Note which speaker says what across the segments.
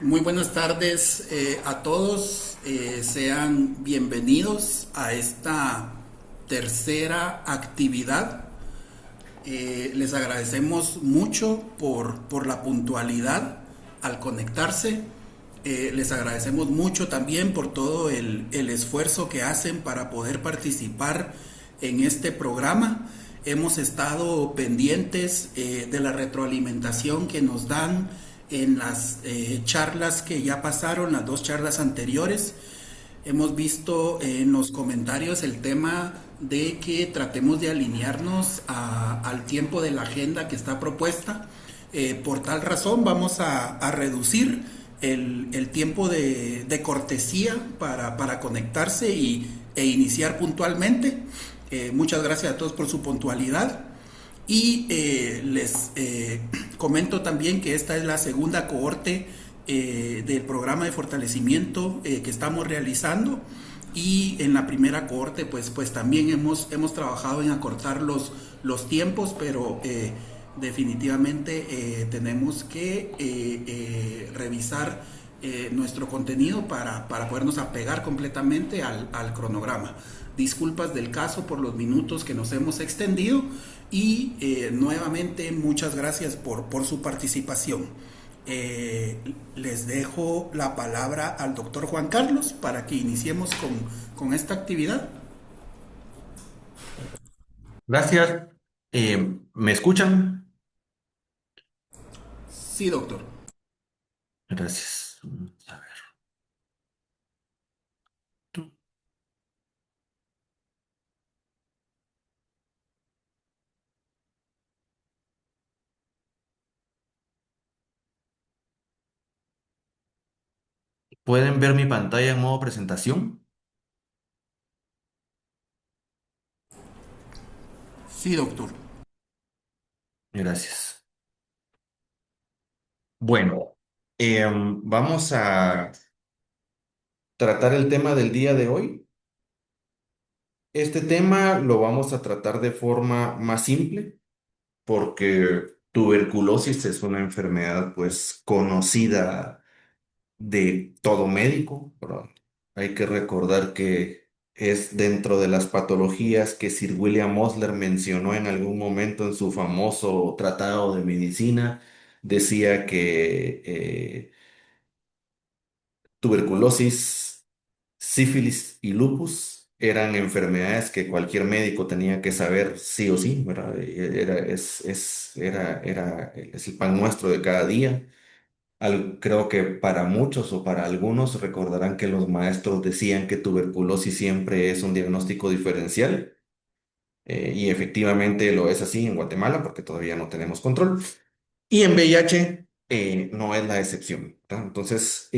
Speaker 1: Muy buenas tardes a todos. Sean bienvenidos a esta tercera actividad. Les agradecemos mucho por la puntualidad al conectarse. Les agradecemos mucho también por todo el esfuerzo que hacen para poder participar en este programa. Hemos estado pendientes de la retroalimentación que nos dan en las charlas que ya pasaron, las dos charlas anteriores. Hemos visto en los comentarios el tema de que tratemos de alinearnos al tiempo de la agenda que está propuesta. Por tal razón vamos a reducir el tiempo de cortesía para conectarse e iniciar puntualmente. Muchas gracias a todos por su puntualidad. Y les comento también que esta es la segunda cohorte del programa de fortalecimiento que estamos realizando. Y en la primera cohorte pues también hemos trabajado en acortar los tiempos, pero definitivamente tenemos que revisar nuestro contenido para podernos apegar completamente al cronograma. Disculpas del caso por los minutos que nos hemos extendido y nuevamente muchas gracias por su participación. Les dejo la palabra al doctor Juan Carlos para que iniciemos con esta actividad.
Speaker 2: Gracias. ¿Me escuchan?
Speaker 1: Sí, doctor.
Speaker 2: Gracias. A ver. ¿Pueden ver mi pantalla en modo presentación?
Speaker 1: Sí, doctor.
Speaker 2: Gracias. Bueno, vamos a tratar el tema del día de hoy. Este tema lo vamos a tratar de forma más simple porque tuberculosis es una enfermedad pues conocida de todo médico, pero hay que recordar que es dentro de las patologías que Sir William Osler mencionó en algún momento en su famoso tratado de medicina. Decía que tuberculosis, sífilis y lupus eran enfermedades que cualquier médico tenía que saber sí o sí, ¿verdad? Es el pan nuestro de cada día. Creo que para muchos o para algunos recordarán que los maestros decían que tuberculosis siempre es un diagnóstico diferencial, y efectivamente lo es así en Guatemala porque todavía no tenemos control. Y en VIH no es la excepción, ¿verdad? Entonces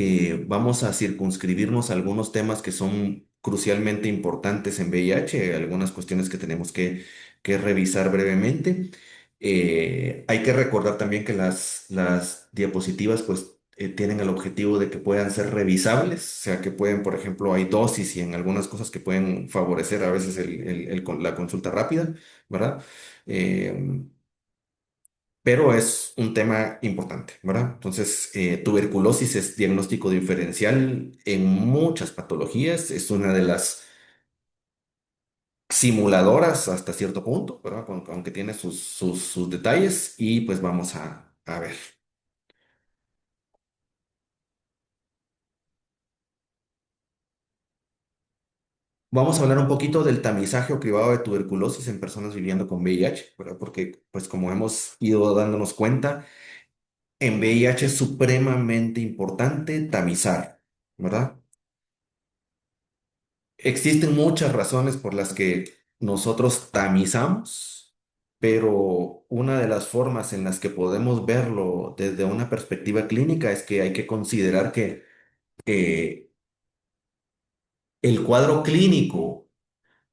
Speaker 2: vamos a circunscribirnos a algunos temas que son crucialmente importantes en VIH, algunas cuestiones que tenemos que revisar brevemente. Hay que recordar también que las diapositivas pues tienen el objetivo de que puedan ser revisables, o sea que pueden, por ejemplo, hay dosis y en algunas cosas que pueden favorecer a veces la consulta rápida, ¿verdad? Eh, pero es un tema importante, ¿verdad? Entonces, tuberculosis es diagnóstico diferencial en muchas patologías, es una de las simuladoras hasta cierto punto, ¿verdad? Aunque tiene sus detalles y pues vamos a ver. Vamos a hablar un poquito del tamizaje o cribado de tuberculosis en personas viviendo con VIH, ¿verdad? Porque pues como hemos ido dándonos cuenta, en VIH es supremamente importante tamizar, ¿verdad? Existen muchas razones por las que nosotros tamizamos, pero una de las formas en las que podemos verlo desde una perspectiva clínica es que hay que considerar que eh, el cuadro clínico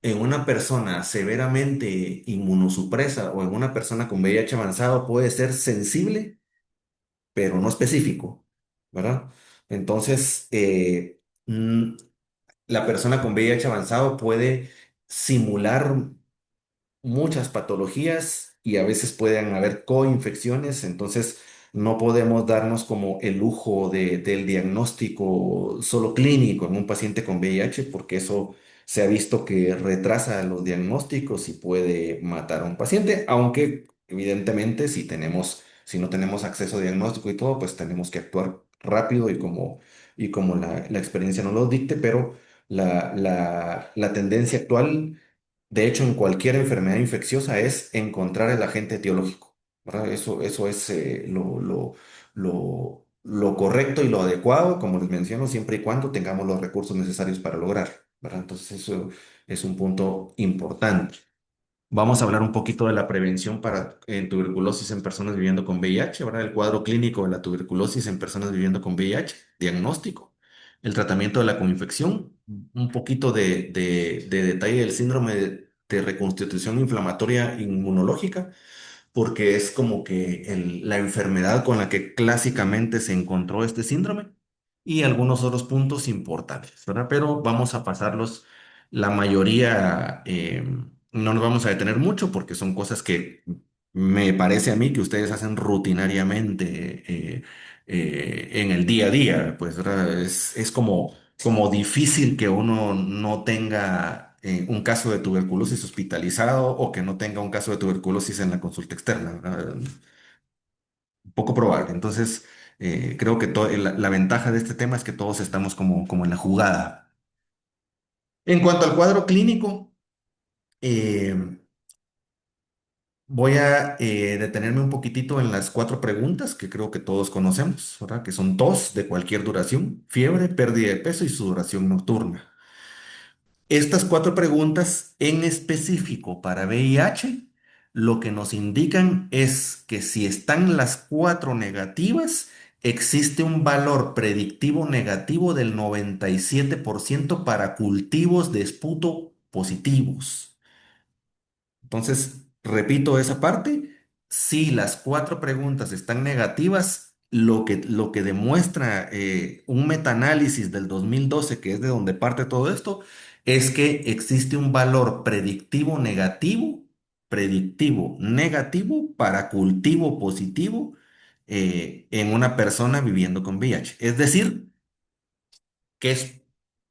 Speaker 2: en una persona severamente inmunosupresa o en una persona con VIH avanzado puede ser sensible, pero no específico, ¿verdad? Entonces, la persona con VIH avanzado puede simular muchas patologías y a veces pueden haber coinfecciones. Entonces, no podemos darnos como el lujo del diagnóstico solo clínico en un paciente con VIH, porque eso se ha visto que retrasa los diagnósticos y puede matar a un paciente, aunque evidentemente si no tenemos acceso a diagnóstico y todo, pues tenemos que actuar rápido y como la experiencia nos lo dicte, pero la tendencia actual, de hecho, en cualquier enfermedad infecciosa es encontrar el agente etiológico, ¿verdad? Eso es lo correcto y lo adecuado, como les menciono, siempre y cuando tengamos los recursos necesarios para lograr, ¿verdad? Entonces, eso es un punto importante. Vamos a hablar un poquito de la prevención en tuberculosis en personas viviendo con VIH, ¿verdad? El cuadro clínico de la tuberculosis en personas viviendo con VIH, diagnóstico, el tratamiento de la coinfección, un poquito de detalle del síndrome de reconstitución inflamatoria inmunológica, porque es como que la enfermedad con la que clásicamente se encontró este síndrome y algunos otros puntos importantes, ¿verdad? Pero vamos a pasarlos, la mayoría, no nos vamos a detener mucho porque son cosas que me parece a mí que ustedes hacen rutinariamente en el día a día, pues, ¿verdad? Es como difícil que uno no tenga un caso de tuberculosis hospitalizado o que no tenga un caso de tuberculosis en la consulta externa, ¿verdad? Poco probable. Entonces, creo que la ventaja de este tema es que todos estamos como en la jugada. En cuanto al cuadro clínico, eh, voy a detenerme un poquitito en las cuatro preguntas que creo que todos conocemos, ¿verdad? Que son tos de cualquier duración, fiebre, pérdida de peso y sudoración nocturna. Estas cuatro preguntas en específico para VIH, lo que nos indican es que si están las cuatro negativas, existe un valor predictivo negativo del 97% para cultivos de esputo positivos. Entonces, repito esa parte. Si las cuatro preguntas están negativas, lo que demuestra un metaanálisis del 2012, que es de donde parte todo esto, es que existe un valor predictivo negativo para cultivo positivo en una persona viviendo con VIH. Es decir, que es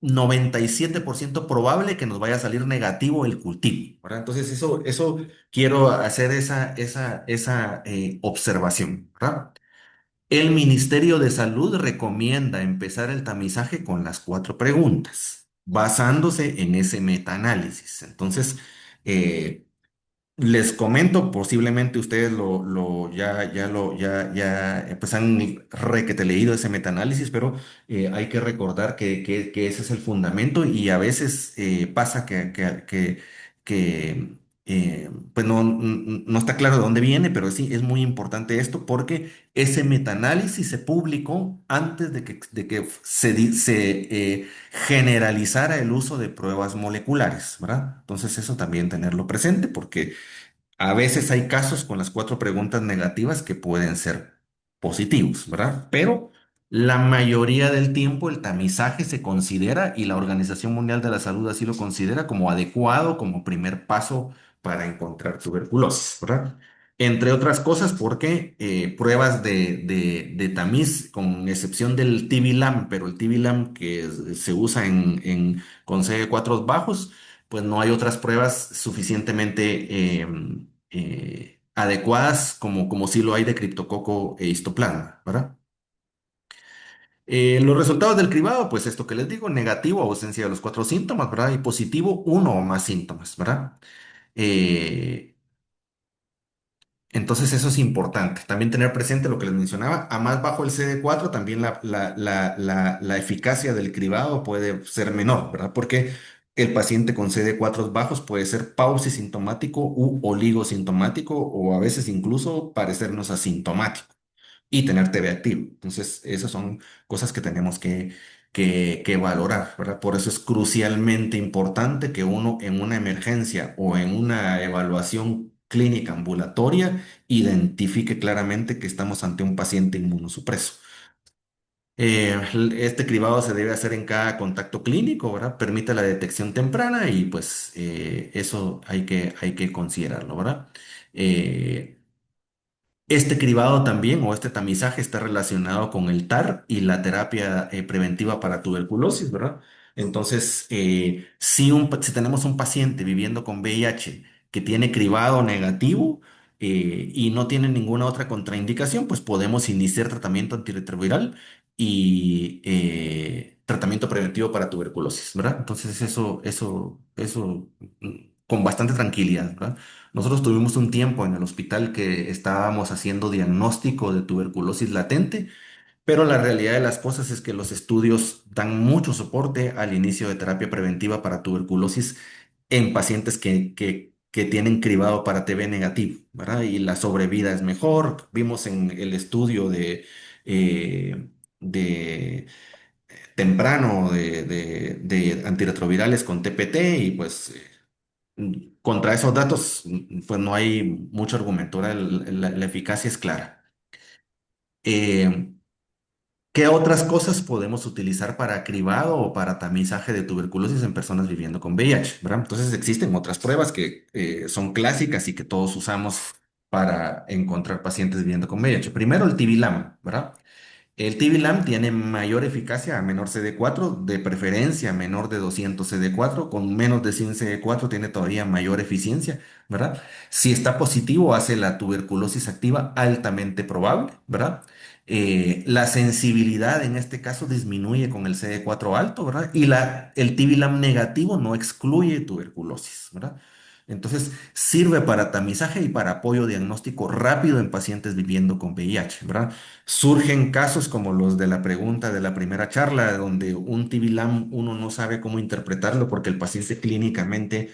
Speaker 2: 97% probable que nos vaya a salir negativo el cultivo, ¿verdad? Entonces, eso quiero hacer esa observación, ¿verdad? El Ministerio de Salud recomienda empezar el tamizaje con las cuatro preguntas, basándose en ese metaanálisis. Entonces, eh, les comento, posiblemente ustedes pues han requete leído ese metaanálisis, pero hay que recordar que ese es el fundamento y a veces pasa que pues no está claro de dónde viene, pero sí es muy importante esto porque ese metaanálisis se publicó antes de que se generalizara el uso de pruebas moleculares, ¿verdad? Entonces eso también tenerlo presente porque a veces hay casos con las cuatro preguntas negativas que pueden ser positivos, ¿verdad? Pero la mayoría del tiempo el tamizaje se considera, y la Organización Mundial de la Salud así lo considera, como adecuado, como primer paso para encontrar tuberculosis, ¿verdad? Entre otras cosas porque pruebas de tamiz, con excepción del TB-LAM, pero el TB-LAM que se usa con CD4 bajos, pues no hay otras pruebas suficientemente adecuadas como sí lo hay de criptococo e histoplasma, ¿verdad? Los resultados del cribado, pues esto que les digo, negativo, ausencia de los cuatro síntomas, ¿verdad? Y positivo, uno o más síntomas, ¿verdad? Eh, entonces eso es importante. También tener presente lo que les mencionaba, a más bajo el CD4, también la eficacia del cribado puede ser menor, ¿verdad? Porque el paciente con CD4 bajos puede ser pausisintomático u oligosintomático o a veces incluso parecernos asintomático y tener TB activo. Entonces, esas son cosas que tenemos que valorar, ¿verdad? Por eso es crucialmente importante que uno en una emergencia o en una evaluación clínica ambulatoria identifique claramente que estamos ante un paciente inmunosupreso. Este cribado se debe hacer en cada contacto clínico, ¿verdad? Permite la detección temprana y pues eso hay que considerarlo, ¿verdad? Eh, Este cribado también o este tamizaje está relacionado con el TAR y la terapia preventiva para tuberculosis, ¿verdad? Entonces, si tenemos un paciente viviendo con VIH que tiene cribado negativo y no tiene ninguna otra contraindicación, pues podemos iniciar tratamiento antirretroviral y tratamiento preventivo para tuberculosis, ¿verdad? Entonces, eso con bastante tranquilidad, ¿verdad? Nosotros tuvimos un tiempo en el hospital que estábamos haciendo diagnóstico de tuberculosis latente, pero la realidad de las cosas es que los estudios dan mucho soporte al inicio de terapia preventiva para tuberculosis en pacientes que tienen cribado para TB negativo, ¿verdad? Y la sobrevida es mejor. Vimos en el estudio de temprano de antirretrovirales con TPT y pues contra esos datos, pues no hay mucho argumento, ¿verdad? La eficacia es clara. Eh, ¿Qué otras cosas podemos utilizar para cribado o para tamizaje de tuberculosis en personas viviendo con VIH, ¿verdad? Entonces existen otras pruebas que son clásicas y que todos usamos para encontrar pacientes viviendo con VIH. Primero el TB-LAM, ¿verdad? El TB-LAM tiene mayor eficacia a menor CD4, de preferencia menor de 200 CD4, con menos de 100 CD4 tiene todavía mayor eficiencia, ¿verdad? Si está positivo, hace la tuberculosis activa altamente probable, ¿verdad? La sensibilidad en este caso disminuye con el CD4 alto, ¿verdad? Y el TB-LAM negativo no excluye tuberculosis, ¿verdad? Entonces, sirve para tamizaje y para apoyo diagnóstico rápido en pacientes viviendo con VIH, ¿verdad? Surgen casos como los de la pregunta de la primera charla, donde un TB-LAM uno no sabe cómo interpretarlo porque el paciente clínicamente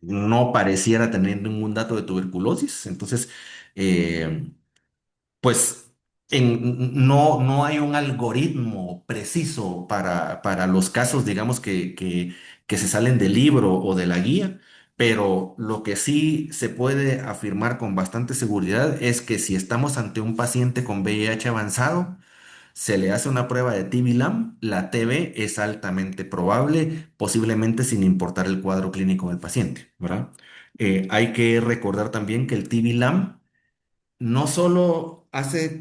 Speaker 2: no pareciera tener ningún dato de tuberculosis. Entonces, eh, pues no hay un algoritmo preciso para los casos, digamos, que se salen del libro o de la guía, pero lo que sí se puede afirmar con bastante seguridad es que si estamos ante un paciente con VIH avanzado, se le hace una prueba de TB-LAM, la TB es altamente probable, posiblemente sin importar el cuadro clínico del paciente, ¿verdad? Hay que recordar también que el TB-LAM no solo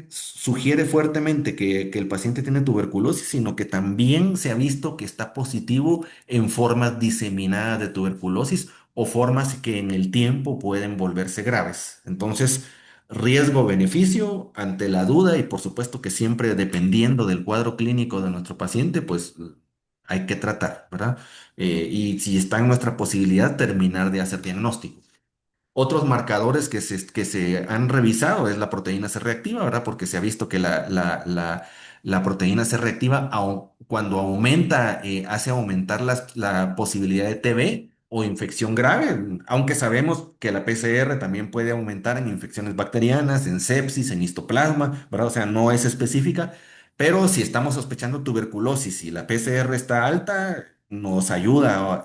Speaker 2: sugiere fuertemente que el paciente tiene tuberculosis, sino que también se ha visto que está positivo en formas diseminadas de tuberculosis o formas que en el tiempo pueden volverse graves. Entonces, riesgo-beneficio ante la duda y por supuesto que siempre dependiendo del cuadro clínico de nuestro paciente, pues hay que tratar, ¿verdad? Y si está en nuestra posibilidad, terminar de hacer diagnóstico. Otros marcadores que se han revisado es la proteína C reactiva, ¿verdad? Porque se ha visto que la proteína C reactiva, cuando aumenta, hace aumentar la posibilidad de TB o infección grave, aunque sabemos que la PCR también puede aumentar en infecciones bacterianas, en sepsis, en histoplasma, ¿verdad? O sea, no es específica, pero si estamos sospechando tuberculosis y la PCR está alta, nos ayuda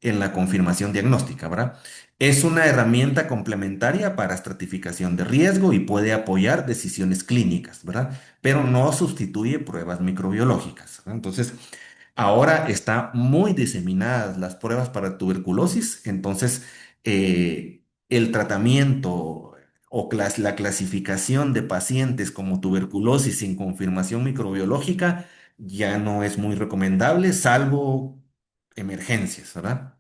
Speaker 2: en la confirmación diagnóstica, ¿verdad? Es una herramienta complementaria para estratificación de riesgo y puede apoyar decisiones clínicas, ¿verdad? Pero no sustituye pruebas microbiológicas, ¿verdad? Entonces, ahora está muy diseminadas las pruebas para tuberculosis, entonces el tratamiento o la clasificación de pacientes como tuberculosis sin confirmación microbiológica ya no es muy recomendable, salvo emergencias, ¿verdad?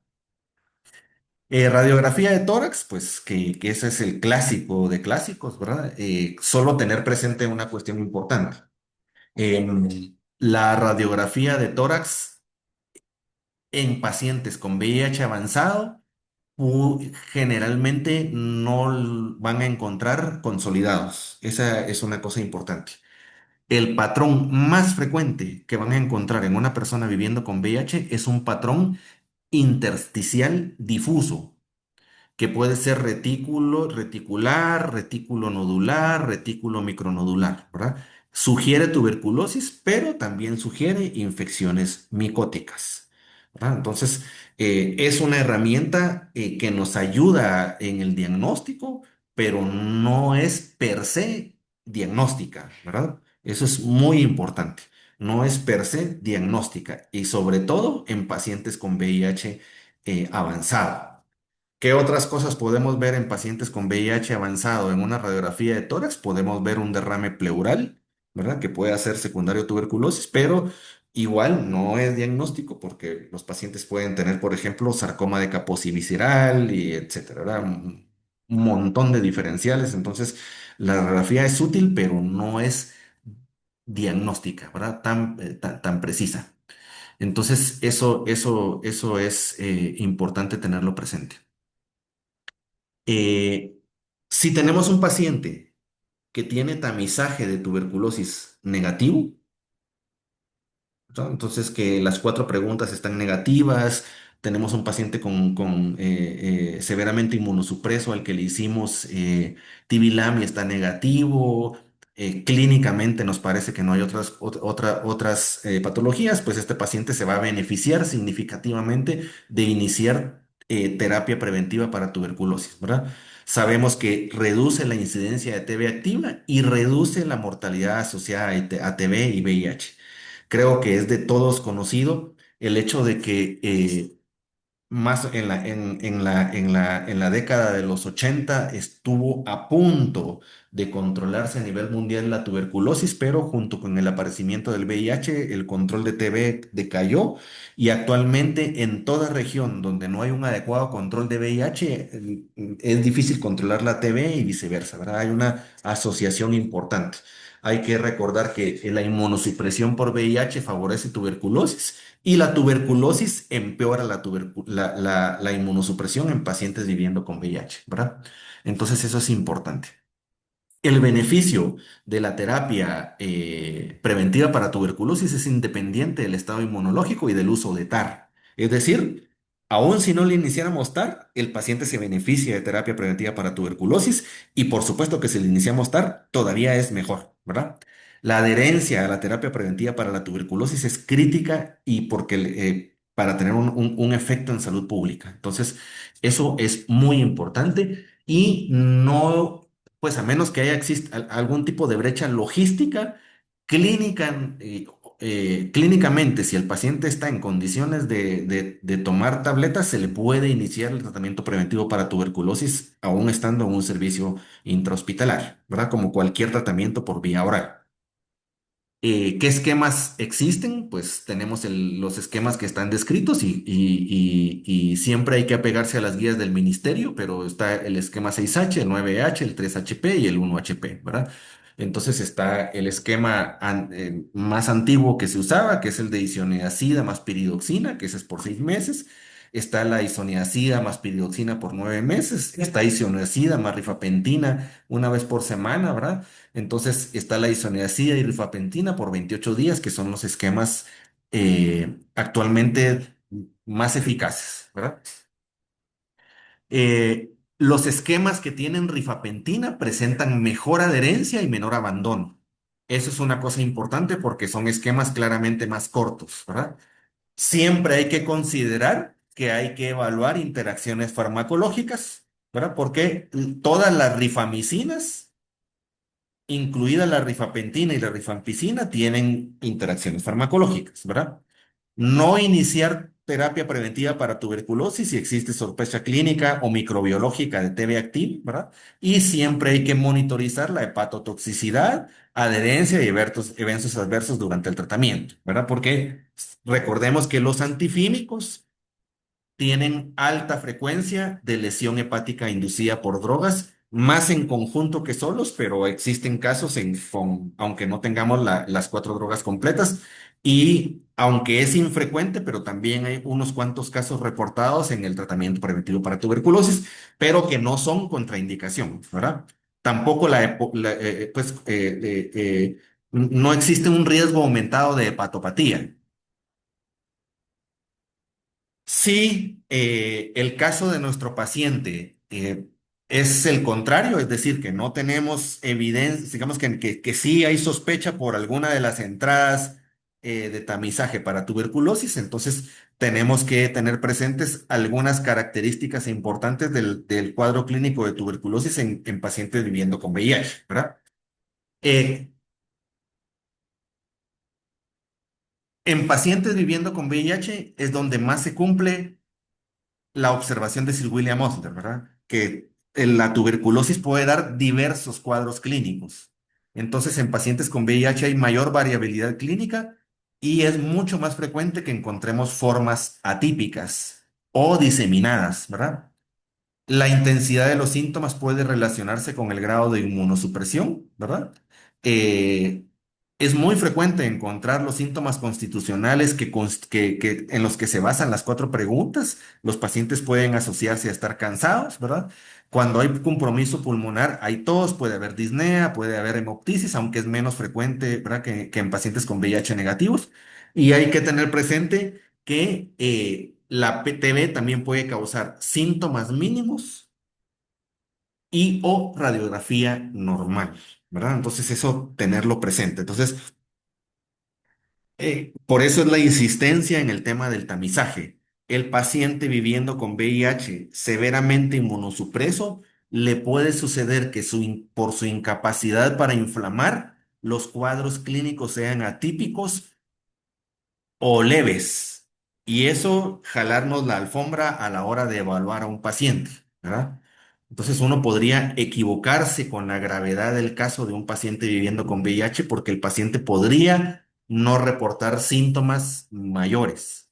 Speaker 2: Radiografía de tórax, pues que ese es el clásico de clásicos, ¿verdad? Solo tener presente una cuestión importante. La radiografía de tórax en pacientes con VIH avanzado generalmente no van a encontrar consolidados. Esa es una cosa importante. El patrón más frecuente que van a encontrar en una persona viviendo con VIH es un patrón intersticial difuso que puede ser retículo reticular, retículo nodular, retículo micronodular, ¿verdad? Sugiere tuberculosis, pero también sugiere infecciones micóticas, ¿verdad? Entonces, es una herramienta que nos ayuda en el diagnóstico, pero no es per se diagnóstica, ¿verdad? Eso es muy importante. No es per se diagnóstica y sobre todo en pacientes con VIH avanzado. ¿Qué otras cosas podemos ver en pacientes con VIH avanzado? En una radiografía de tórax podemos ver un derrame pleural, ¿verdad? Que puede ser secundario a tuberculosis, pero igual no es diagnóstico porque los pacientes pueden tener, por ejemplo, sarcoma de Kaposi visceral y etcétera, ¿verdad? Un montón de diferenciales. Entonces, la radiografía es útil, pero no es diagnóstica, ¿verdad? Tan precisa. Entonces, eso es importante tenerlo presente. Eh, si tenemos un paciente que tiene tamizaje de tuberculosis negativo, ¿no? Entonces, que las cuatro preguntas están negativas. Tenemos un paciente con severamente inmunosupreso al que le hicimos Tivilam y está negativo. Clínicamente nos parece que no hay otras patologías, pues este paciente se va a beneficiar significativamente de iniciar terapia preventiva para tuberculosis, ¿verdad? Sabemos que reduce la incidencia de TB activa y reduce la mortalidad asociada a TB y VIH. Creo que es de todos conocido el hecho de que más en la década de los 80 estuvo a punto de controlarse a nivel mundial la tuberculosis, pero junto con el aparecimiento del VIH, el control de TB decayó y actualmente en toda región donde no hay un adecuado control de VIH, es difícil controlar la TB y viceversa, ¿verdad? Hay una asociación importante. Hay que recordar que la inmunosupresión por VIH favorece tuberculosis y la tuberculosis empeora la inmunosupresión en pacientes viviendo con VIH, ¿verdad? Entonces eso es importante. El beneficio de la terapia preventiva para tuberculosis es independiente del estado inmunológico y del uso de TAR. Es decir, aun si no le iniciáramos TAR, el paciente se beneficia de terapia preventiva para tuberculosis y por supuesto que si le iniciamos TAR, todavía es mejor, ¿verdad? La adherencia a la terapia preventiva para la tuberculosis es crítica y para tener un efecto en salud pública. Entonces, eso es muy importante y no pues a menos que haya algún tipo de brecha logística, clínica, clínicamente, si el paciente está en condiciones de tomar tabletas, se le puede iniciar el tratamiento preventivo para tuberculosis, aún estando en un servicio intrahospitalario, ¿verdad? Como cualquier tratamiento por vía oral. ¿Qué esquemas existen? Pues tenemos los esquemas que están descritos y siempre hay que apegarse a las guías del ministerio, pero está el esquema 6H, el 9H, el 3HP y el 1HP, ¿verdad? Entonces está el esquema más antiguo que se usaba, que es el de isoniazida más piridoxina, que ese es por 6 meses. Está la isoniazida más piridoxina por 9 meses. Está isoniazida más rifapentina una vez por semana, ¿verdad? Entonces está la isoniazida y rifapentina por 28 días, que son los esquemas actualmente más eficaces, ¿verdad? Los esquemas que tienen rifapentina presentan mejor adherencia y menor abandono. Eso es una cosa importante porque son esquemas claramente más cortos, ¿verdad? Siempre hay que considerar que hay que evaluar interacciones farmacológicas, ¿verdad? Porque todas las rifamicinas incluida la rifapentina y la rifampicina, tienen interacciones farmacológicas, ¿verdad? No iniciar terapia preventiva para tuberculosis si existe sospecha clínica o microbiológica de TB activo, ¿verdad? Y siempre hay que monitorizar la hepatotoxicidad, adherencia y eventos adversos durante el tratamiento, ¿verdad? Porque recordemos que los antifímicos tienen alta frecuencia de lesión hepática inducida por drogas, más en conjunto que solos, pero existen casos aunque no tengamos las cuatro drogas completas, y aunque es infrecuente, pero también hay unos cuantos casos reportados en el tratamiento preventivo para tuberculosis, pero que no son contraindicación, ¿verdad? Tampoco no existe un riesgo aumentado de hepatopatía. Sí, el caso de nuestro paciente es el contrario, es decir, que no tenemos evidencia, digamos que sí hay sospecha por alguna de las entradas de tamizaje para tuberculosis, entonces tenemos que tener presentes algunas características importantes del cuadro clínico de tuberculosis en pacientes viviendo con VIH, ¿verdad? Eh, en pacientes viviendo con VIH es donde más se cumple la observación de Sir William Osler, ¿verdad? Que la tuberculosis puede dar diversos cuadros clínicos. Entonces, en pacientes con VIH hay mayor variabilidad clínica y es mucho más frecuente que encontremos formas atípicas o diseminadas, ¿verdad? La intensidad de los síntomas puede relacionarse con el grado de inmunosupresión, ¿verdad? Eh, es muy frecuente encontrar los síntomas constitucionales en los que se basan las cuatro preguntas. Los pacientes pueden asociarse a estar cansados, ¿verdad? Cuando hay compromiso pulmonar, hay tos, puede haber disnea, puede haber hemoptisis, aunque es menos frecuente, ¿verdad? Que en pacientes con VIH negativos. Y hay que tener presente que la PTB también puede causar síntomas mínimos y o radiografía normal, ¿verdad? Entonces eso tenerlo presente. Entonces, por eso es la insistencia en el tema del tamizaje. El paciente viviendo con VIH severamente inmunosupreso, le puede suceder que por su incapacidad para inflamar, los cuadros clínicos sean atípicos o leves. Y eso, jalarnos la alfombra a la hora de evaluar a un paciente, ¿verdad? Entonces uno podría equivocarse con la gravedad del caso de un paciente viviendo con VIH porque el paciente podría no reportar síntomas mayores.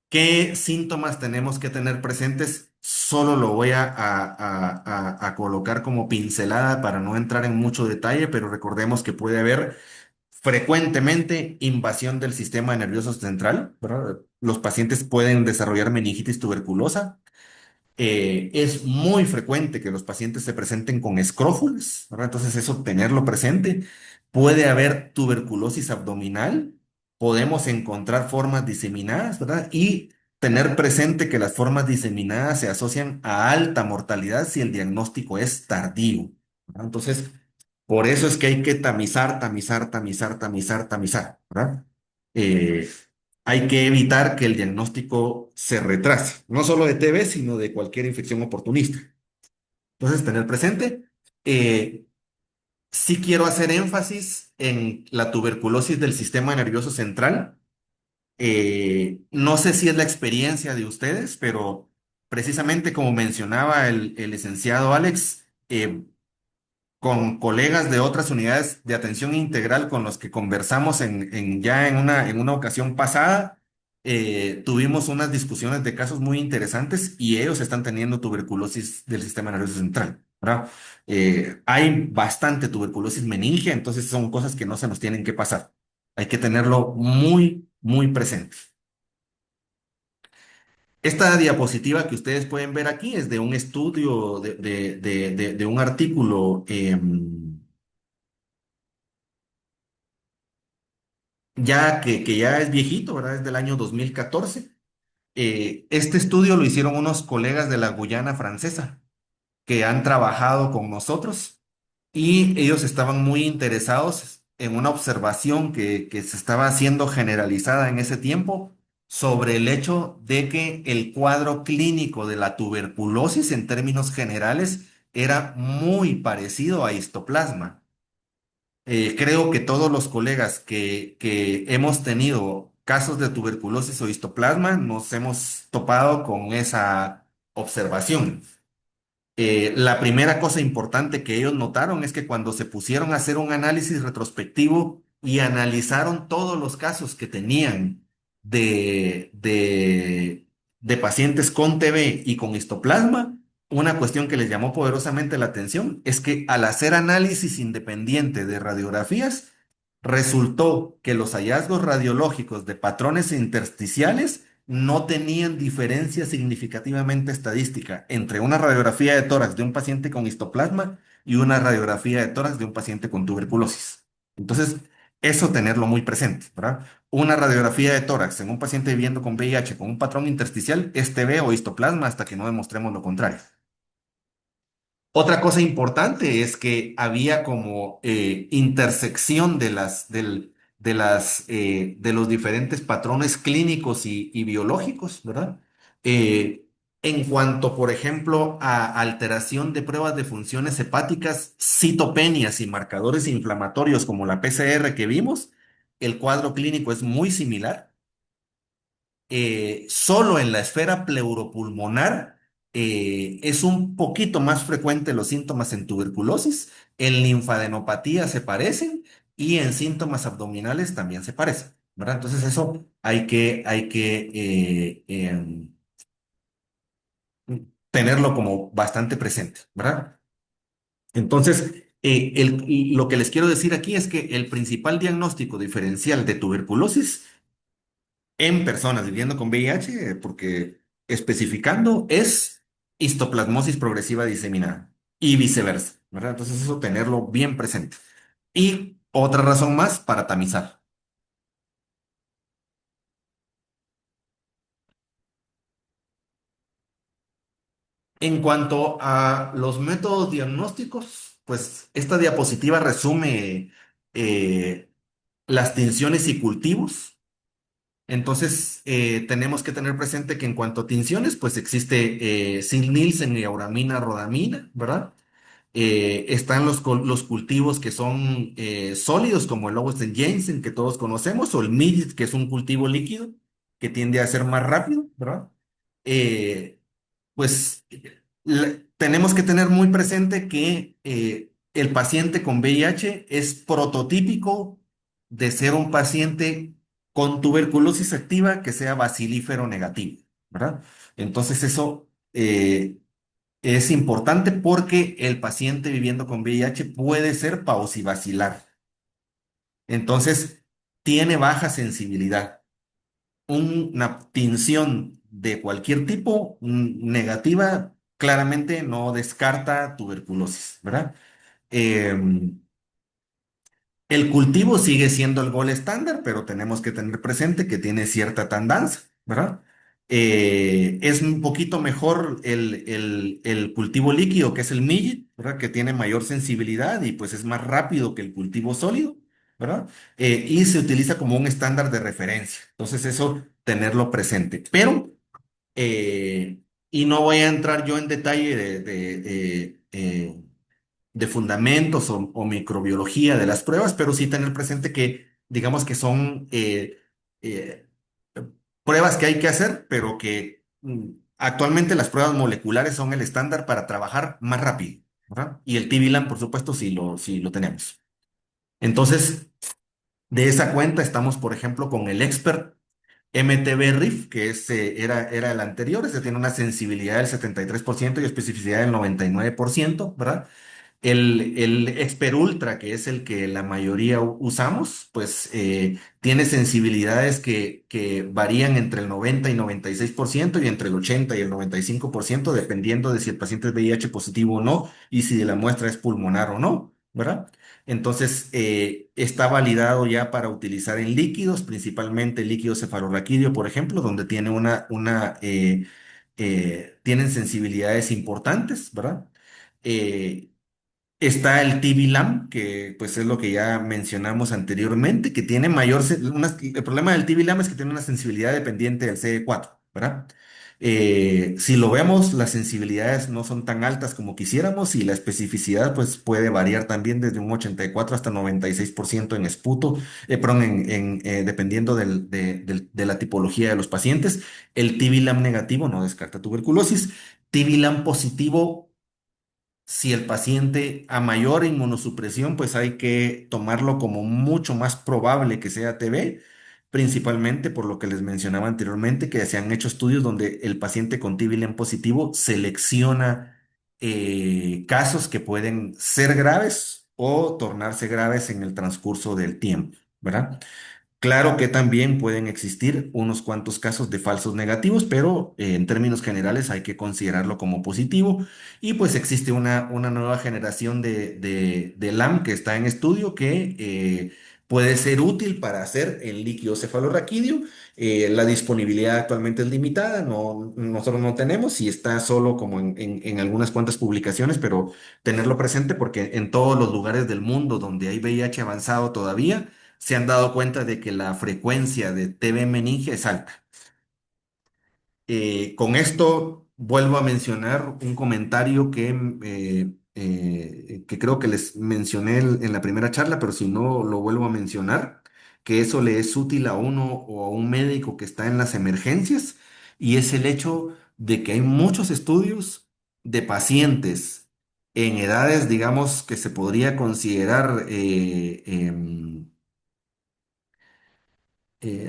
Speaker 2: ¿Qué síntomas tenemos que tener presentes? Solo lo voy a colocar como pincelada para no entrar en mucho detalle, pero recordemos que puede haber frecuentemente invasión del sistema nervioso central, ¿verdad? Los pacientes pueden desarrollar meningitis tuberculosa. Es muy frecuente que los pacientes se presenten con escrófulas, ¿verdad? Entonces eso tenerlo presente. Puede haber tuberculosis abdominal, podemos encontrar formas diseminadas, ¿verdad? Y tener presente que las formas diseminadas se asocian a alta mortalidad si el diagnóstico es tardío, ¿verdad? Entonces, por eso es que hay que tamizar, tamizar, tamizar, tamizar, tamizar, ¿verdad? Eh, Hay que evitar que el diagnóstico se retrase, no solo de TB, sino de cualquier infección oportunista. Entonces, tener presente, eh, sí quiero hacer énfasis en la tuberculosis del sistema nervioso central. No sé si es la experiencia de ustedes, pero precisamente como mencionaba el licenciado Alex, con colegas de otras unidades de atención integral con los que conversamos ya en una ocasión pasada, tuvimos unas discusiones de casos muy interesantes y ellos están teniendo tuberculosis del sistema nervioso central, ¿verdad? Hay bastante tuberculosis meningia, entonces son cosas que no se nos tienen que pasar. Hay que tenerlo muy, muy presente. Esta diapositiva que ustedes pueden ver aquí es de un estudio, de un artículo. Ya que ya es viejito, ¿verdad? Es del año 2014. Este estudio lo hicieron unos colegas de la Guyana francesa que han trabajado con nosotros y ellos estaban muy interesados en una observación que se estaba haciendo generalizada en ese tiempo sobre el hecho de que el cuadro clínico de la tuberculosis en términos generales era muy parecido a histoplasma. Creo que todos los colegas que hemos tenido casos de tuberculosis o histoplasma nos hemos topado con esa observación. La primera cosa importante que ellos notaron es que cuando se pusieron a hacer un análisis retrospectivo y analizaron todos los casos que tenían de, de, de pacientes con TB y con histoplasma, una cuestión que les llamó poderosamente la atención es que al hacer análisis independiente de radiografías, resultó que los hallazgos radiológicos de patrones intersticiales no tenían diferencia significativamente estadística entre una radiografía de tórax de un paciente con histoplasma y una radiografía de tórax de un paciente con tuberculosis. Entonces, eso tenerlo muy presente, ¿verdad? Una radiografía de tórax en un paciente viviendo con VIH con un patrón intersticial es TB o histoplasma hasta que no demostremos lo contrario. Otra cosa importante es que había como intersección de los diferentes patrones clínicos y biológicos, ¿verdad? En cuanto, por ejemplo, a alteración de pruebas de funciones hepáticas, citopenias y marcadores inflamatorios como la PCR que vimos, el cuadro clínico es muy similar. solo en la esfera pleuropulmonar es un poquito más frecuente los síntomas en tuberculosis, en linfadenopatía se parecen y en síntomas abdominales también se parecen, ¿verdad? Entonces eso hay que tenerlo como bastante presente, ¿verdad? Entonces, lo que les quiero decir aquí es que el principal diagnóstico diferencial de tuberculosis en personas viviendo con VIH, porque especificando es histoplasmosis progresiva diseminada y viceversa, ¿verdad? Entonces eso tenerlo bien presente. Y otra razón más para tamizar. En cuanto a los métodos diagnósticos, pues esta diapositiva resume las tinciones y cultivos. Entonces, tenemos que tener presente que en cuanto a tinciones, pues existe Sil-Nielsen y auramina rodamina, ¿verdad? Están los cultivos que son sólidos, como el Lowest Jensen, que todos conocemos, o el Midget, que es un cultivo líquido, que tiende a ser más rápido, ¿verdad? Eh, pues tenemos que tener muy presente que el paciente con VIH es prototípico de ser un paciente con tuberculosis activa que sea bacilífero negativo, ¿verdad? Entonces eso es importante porque el paciente viviendo con VIH puede ser paucibacilar. Entonces tiene baja sensibilidad. Una tinción de cualquier tipo negativa claramente no descarta tuberculosis, ¿verdad? Em, el cultivo sigue siendo el gol estándar, pero tenemos que tener presente que tiene cierta tardanza, ¿verdad? Es un poquito mejor el cultivo líquido, que es el millet, ¿verdad? Que tiene mayor sensibilidad y pues es más rápido que el cultivo sólido, ¿verdad? Y se utiliza como un estándar de referencia. Entonces eso, tenerlo presente. Pero y no voy a entrar yo en detalle de fundamentos o microbiología de las pruebas, pero sí tener presente que, digamos que son eh, pruebas que hay que hacer, pero que actualmente las pruebas moleculares son el estándar para trabajar más rápido, ¿verdad? Y el TB-Lang, por supuesto, sí lo tenemos. Entonces, de esa cuenta estamos, por ejemplo, con el Expert MTB RIF, que era el anterior. Ese tiene una sensibilidad del 73% y especificidad del 99%, ¿verdad? El Exper Ultra, que es el que la mayoría usamos, pues tiene sensibilidades que varían entre el 90 y 96% y entre el 80 y el 95%, dependiendo de si el paciente es VIH positivo o no y si la muestra es pulmonar o no, ¿verdad? Entonces, está validado ya para utilizar en líquidos, principalmente el líquido cefalorraquídeo, por ejemplo, donde tiene tienen sensibilidades importantes, ¿verdad? Eh, Está el TB-Lam, que pues es lo que ya mencionamos anteriormente, que tiene el problema del TB-Lam es que tiene una sensibilidad dependiente del CD4, ¿verdad? Si lo vemos, las sensibilidades no son tan altas como quisiéramos y la especificidad pues puede variar también desde un 84 hasta 96% en esputo, perdón, dependiendo de la tipología de los pacientes. El TB-Lam negativo no descarta tuberculosis. TB-Lam positivo, si el paciente a mayor inmunosupresión, pues hay que tomarlo como mucho más probable que sea TB, principalmente por lo que les mencionaba anteriormente, que se han hecho estudios donde el paciente con TB positivo selecciona casos que pueden ser graves o tornarse graves en el transcurso del tiempo, ¿verdad? Claro que también pueden existir unos cuantos casos de falsos negativos, pero en términos generales hay que considerarlo como positivo. Y pues existe una nueva generación de LAM que está en estudio que puede ser útil para hacer el líquido cefalorraquídeo. La disponibilidad actualmente es limitada, nosotros no tenemos y está solo como en algunas cuantas publicaciones, pero tenerlo presente porque en todos los lugares del mundo donde hay VIH avanzado todavía se han dado cuenta de que la frecuencia de TB meningia es alta. Con esto vuelvo a mencionar un comentario que creo que les mencioné en la primera charla, pero si no lo vuelvo a mencionar. que eso le es útil a uno o a un médico que está en las emergencias, y es el hecho de que hay muchos estudios de pacientes en edades, digamos, que se podría considerar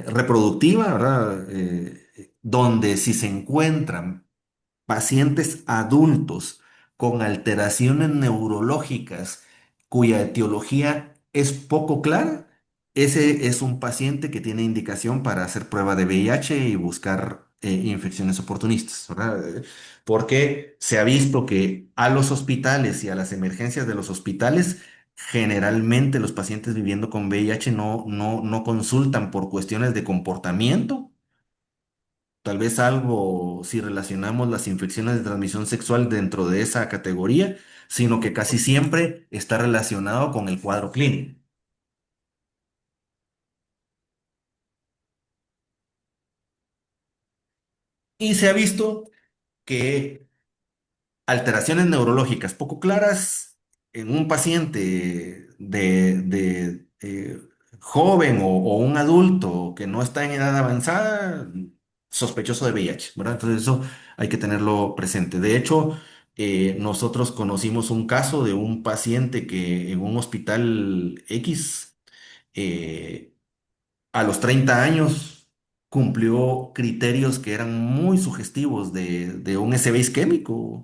Speaker 2: reproductiva, ¿verdad? Donde si se encuentran pacientes adultos con alteraciones neurológicas cuya etiología es poco clara, ese es un paciente que tiene indicación para hacer prueba de VIH y buscar infecciones oportunistas, ¿verdad? Porque se ha visto que a los hospitales y a las emergencias de los hospitales, generalmente los pacientes viviendo con VIH no consultan por cuestiones de comportamiento. Tal vez algo si relacionamos las infecciones de transmisión sexual dentro de esa categoría, sino que casi siempre está relacionado con el cuadro clínico. Y se ha visto que alteraciones neurológicas poco claras en un paciente joven o un adulto que no está en edad avanzada, sospechoso de VIH, ¿verdad? Entonces eso hay que tenerlo presente. De hecho, nosotros conocimos un caso de un paciente que en un hospital X, eh, a los 30 años, cumplió criterios que eran muy sugestivos de un S-base isquémico.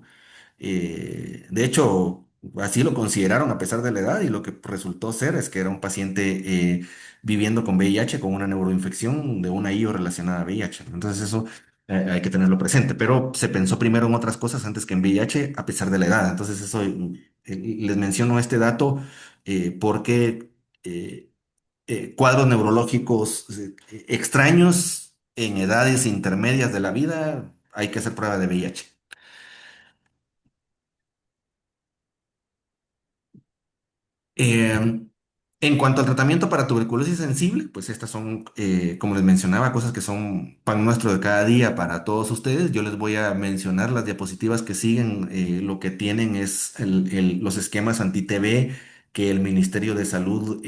Speaker 2: De hecho, así lo consideraron a pesar de la edad, y lo que resultó ser es que era un paciente viviendo con VIH, con una neuroinfección de una IO relacionada a VIH. Entonces eso hay que tenerlo presente, pero se pensó primero en otras cosas antes que en VIH a pesar de la edad. Entonces eso, les menciono este dato porque eh, cuadros neurológicos extraños en edades intermedias de la vida, hay que hacer prueba de VIH. Eh, en cuanto al tratamiento para tuberculosis sensible, pues estas son, como les mencionaba, cosas que son pan nuestro de cada día para todos ustedes. Yo les voy a mencionar las diapositivas que siguen. Lo que tienen es los esquemas anti-TB que el Ministerio de Salud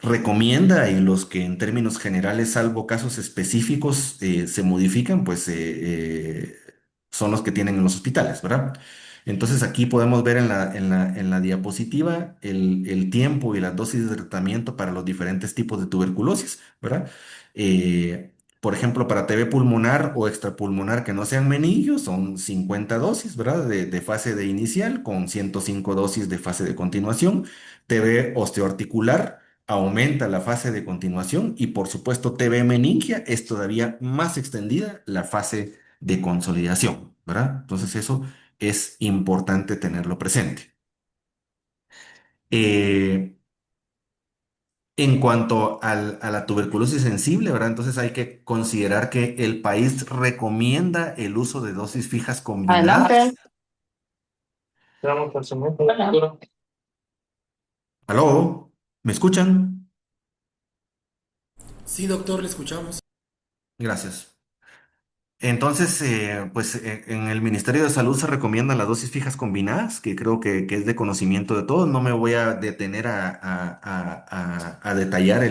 Speaker 2: recomienda, y los que en términos generales, salvo casos específicos, se modifican, pues son los que tienen en los hospitales, ¿verdad? Entonces aquí podemos ver en la diapositiva el tiempo y las dosis de tratamiento para los diferentes tipos de tuberculosis, ¿verdad? Por ejemplo, para TB pulmonar o extrapulmonar que no sean meningios, son 50 dosis, ¿verdad? De fase de inicial, con 105 dosis de fase de continuación. TB osteoarticular aumenta la fase de continuación, y por supuesto TB meningia es todavía más extendida la fase de consolidación, ¿verdad? Entonces eso es importante tenerlo presente. Eh, en cuanto a la tuberculosis sensible, ¿verdad? Entonces hay que considerar que el país recomienda el uso de dosis fijas combinadas.
Speaker 3: Adelante. Hola.
Speaker 2: ¿Aló? ¿Me escuchan?
Speaker 1: Sí, doctor, le escuchamos.
Speaker 2: Gracias. Entonces, pues en el Ministerio de Salud se recomiendan las dosis fijas combinadas, que creo que es de conocimiento de todos. No me voy a detener a detallar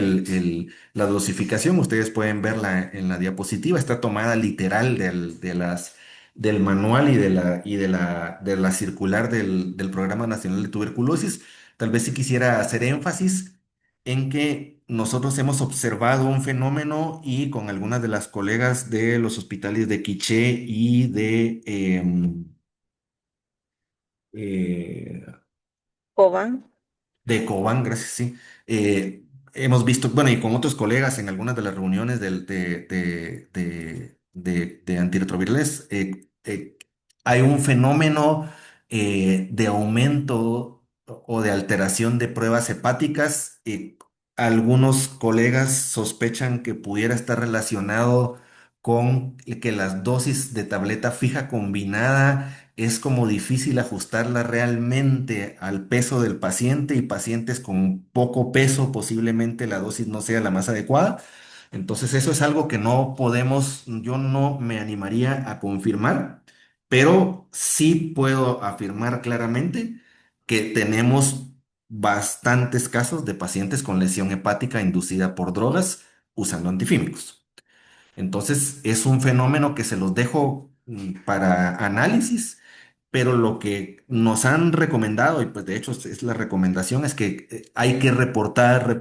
Speaker 2: la dosificación. Ustedes pueden verla en la diapositiva. Está tomada literal del manual y de la circular del Programa Nacional de Tuberculosis. Tal vez sí quisiera hacer énfasis en que nosotros hemos observado un fenómeno, y con algunas de las colegas de los hospitales de Quiché y eh,
Speaker 3: Jovan.
Speaker 2: de Cobán, gracias, sí. Hemos visto, bueno, y con otros colegas en algunas de las reuniones de antirretrovirales, hay un fenómeno de aumento o de alteración de pruebas hepáticas. Algunos colegas sospechan que pudiera estar relacionado con que las dosis de tableta fija combinada es como difícil ajustarla realmente al peso del paciente, y pacientes con poco peso posiblemente la dosis no sea la más adecuada. Entonces eso es algo que no podemos, yo no me animaría a confirmar, pero sí puedo afirmar claramente que tenemos bastantes casos de pacientes con lesión hepática inducida por drogas usando antifímicos. Entonces, es un fenómeno que se los dejo para análisis, pero lo que nos han recomendado, y pues de hecho es la recomendación, es que hay que reportar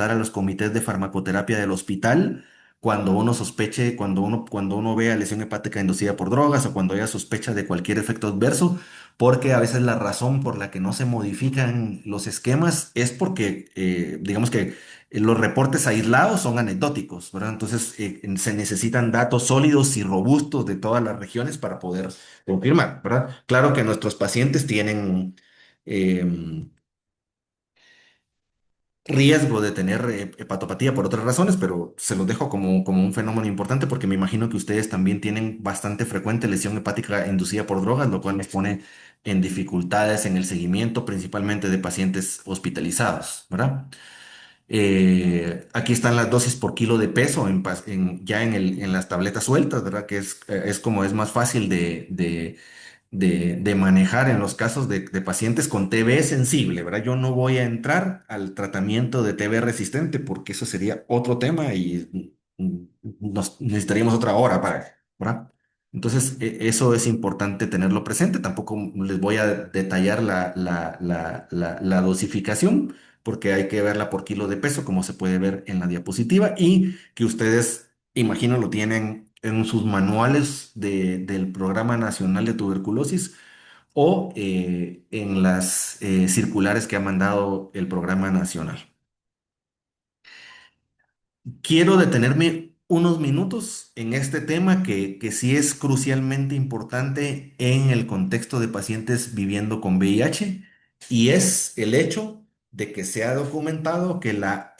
Speaker 2: a los comités de farmacoterapia del hospital cuando uno sospeche, cuando uno vea lesión hepática inducida por drogas o cuando haya sospecha de cualquier efecto adverso, porque a veces la razón por la que no se modifican los esquemas es porque, digamos que los reportes aislados son anecdóticos, ¿verdad? Entonces, se necesitan datos sólidos y robustos de todas las regiones para poder confirmar, ¿verdad? Claro que nuestros pacientes tienen em, riesgo de tener hepatopatía por otras razones, pero se los dejo como un fenómeno importante porque me imagino que ustedes también tienen bastante frecuente lesión hepática inducida por drogas, lo cual nos pone en dificultades en el seguimiento, principalmente de pacientes hospitalizados, ¿verdad? Aquí están las dosis por kilo de peso ya en las tabletas sueltas, ¿verdad? Que es como es más fácil de manejar en los casos de pacientes con TB sensible, ¿verdad? Yo no voy a entrar al tratamiento de TB resistente porque eso sería otro tema y nos necesitaríamos otra hora ¿verdad? Entonces, eso es importante tenerlo presente. Tampoco les voy a detallar la dosificación porque hay que verla por kilo de peso, como se puede ver en la diapositiva, y que ustedes, imagino, lo tienen en sus manuales del Programa Nacional de Tuberculosis o en las circulares que ha mandado el Programa Nacional. Quiero detenerme unos minutos en este tema que sí es crucialmente importante en el contexto de pacientes viviendo con VIH y es el hecho de que se ha documentado que la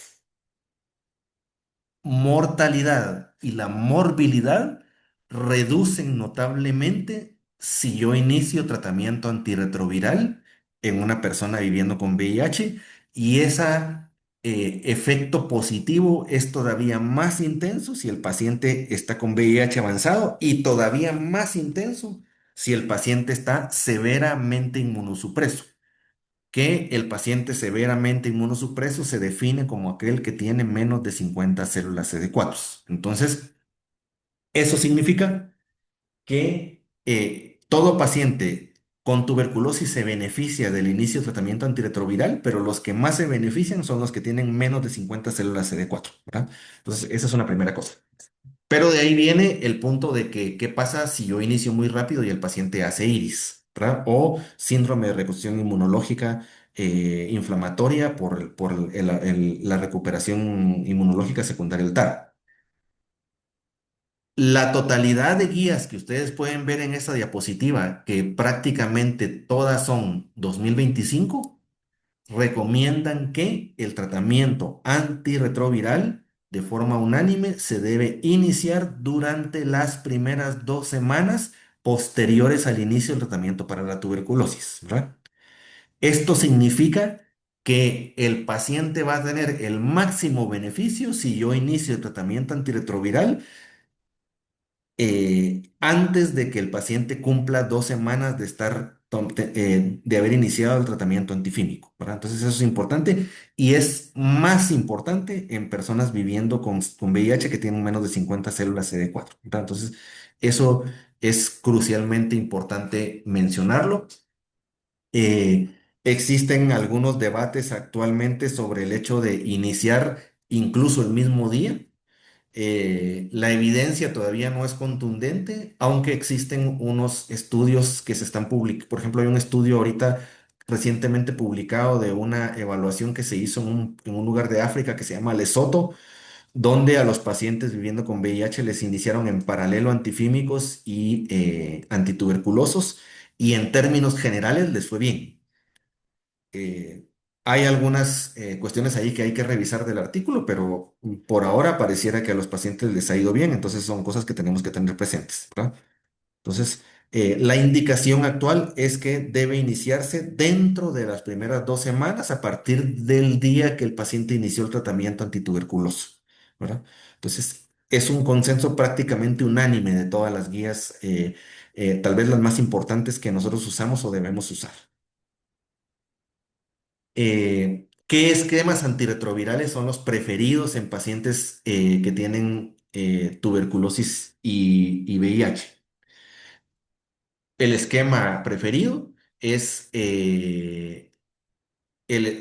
Speaker 2: mortalidad y la morbilidad reducen notablemente si yo inicio tratamiento antirretroviral en una persona viviendo con VIH y ese efecto positivo es todavía más intenso si el paciente está con VIH avanzado y todavía más intenso si el paciente está severamente inmunosupreso que el paciente severamente inmunosupreso se define como aquel que tiene menos de 50 células CD4. Entonces, eso significa que todo paciente con tuberculosis se beneficia del inicio de tratamiento antirretroviral, pero los que más se benefician son los que tienen menos de 50 células CD4, ¿verdad? Entonces, esa es una primera cosa. Pero de ahí viene el punto de que, ¿qué pasa si yo inicio muy rápido y el paciente hace iris, ¿verdad? O síndrome de reposición inmunológica inflamatoria por la recuperación inmunológica secundaria al TAR. La totalidad de guías que ustedes pueden ver en esa diapositiva, que prácticamente todas son 2025, recomiendan que el tratamiento antirretroviral de forma unánime se debe iniciar durante las primeras 2 semanas posteriores al inicio del tratamiento para la tuberculosis, ¿verdad? Esto significa que el paciente va a tener el máximo beneficio si yo inicio el tratamiento antirretroviral antes de que el paciente cumpla 2 semanas de de haber iniciado el tratamiento antifímico, ¿verdad? Entonces eso es importante y es más importante en personas viviendo con VIH que tienen menos de 50 células CD4, ¿verdad? Entonces eso es crucialmente importante mencionarlo. Existen algunos debates actualmente sobre el hecho de iniciar incluso el mismo día. La evidencia todavía no es contundente, aunque existen unos estudios que se están publicando. Por ejemplo, hay un estudio ahorita recientemente publicado de una evaluación que se hizo en un lugar de África que se llama Lesoto, donde a los pacientes viviendo con VIH les iniciaron en paralelo antifímicos y antituberculosos, y en términos generales les fue bien. Eh, Hay algunas cuestiones ahí que hay que revisar del artículo, pero por ahora pareciera que a los pacientes les ha ido bien, entonces son cosas que tenemos que tener presentes, ¿verdad? Entonces, la indicación actual es que debe iniciarse dentro de las primeras 2 semanas a partir del día que el paciente inició el tratamiento antituberculoso, ¿verdad? Entonces, es un consenso prácticamente unánime de todas las guías, tal vez las más importantes que nosotros usamos o debemos usar. ¿Qué esquemas antirretrovirales son los preferidos en pacientes que tienen tuberculosis y VIH? El esquema preferido es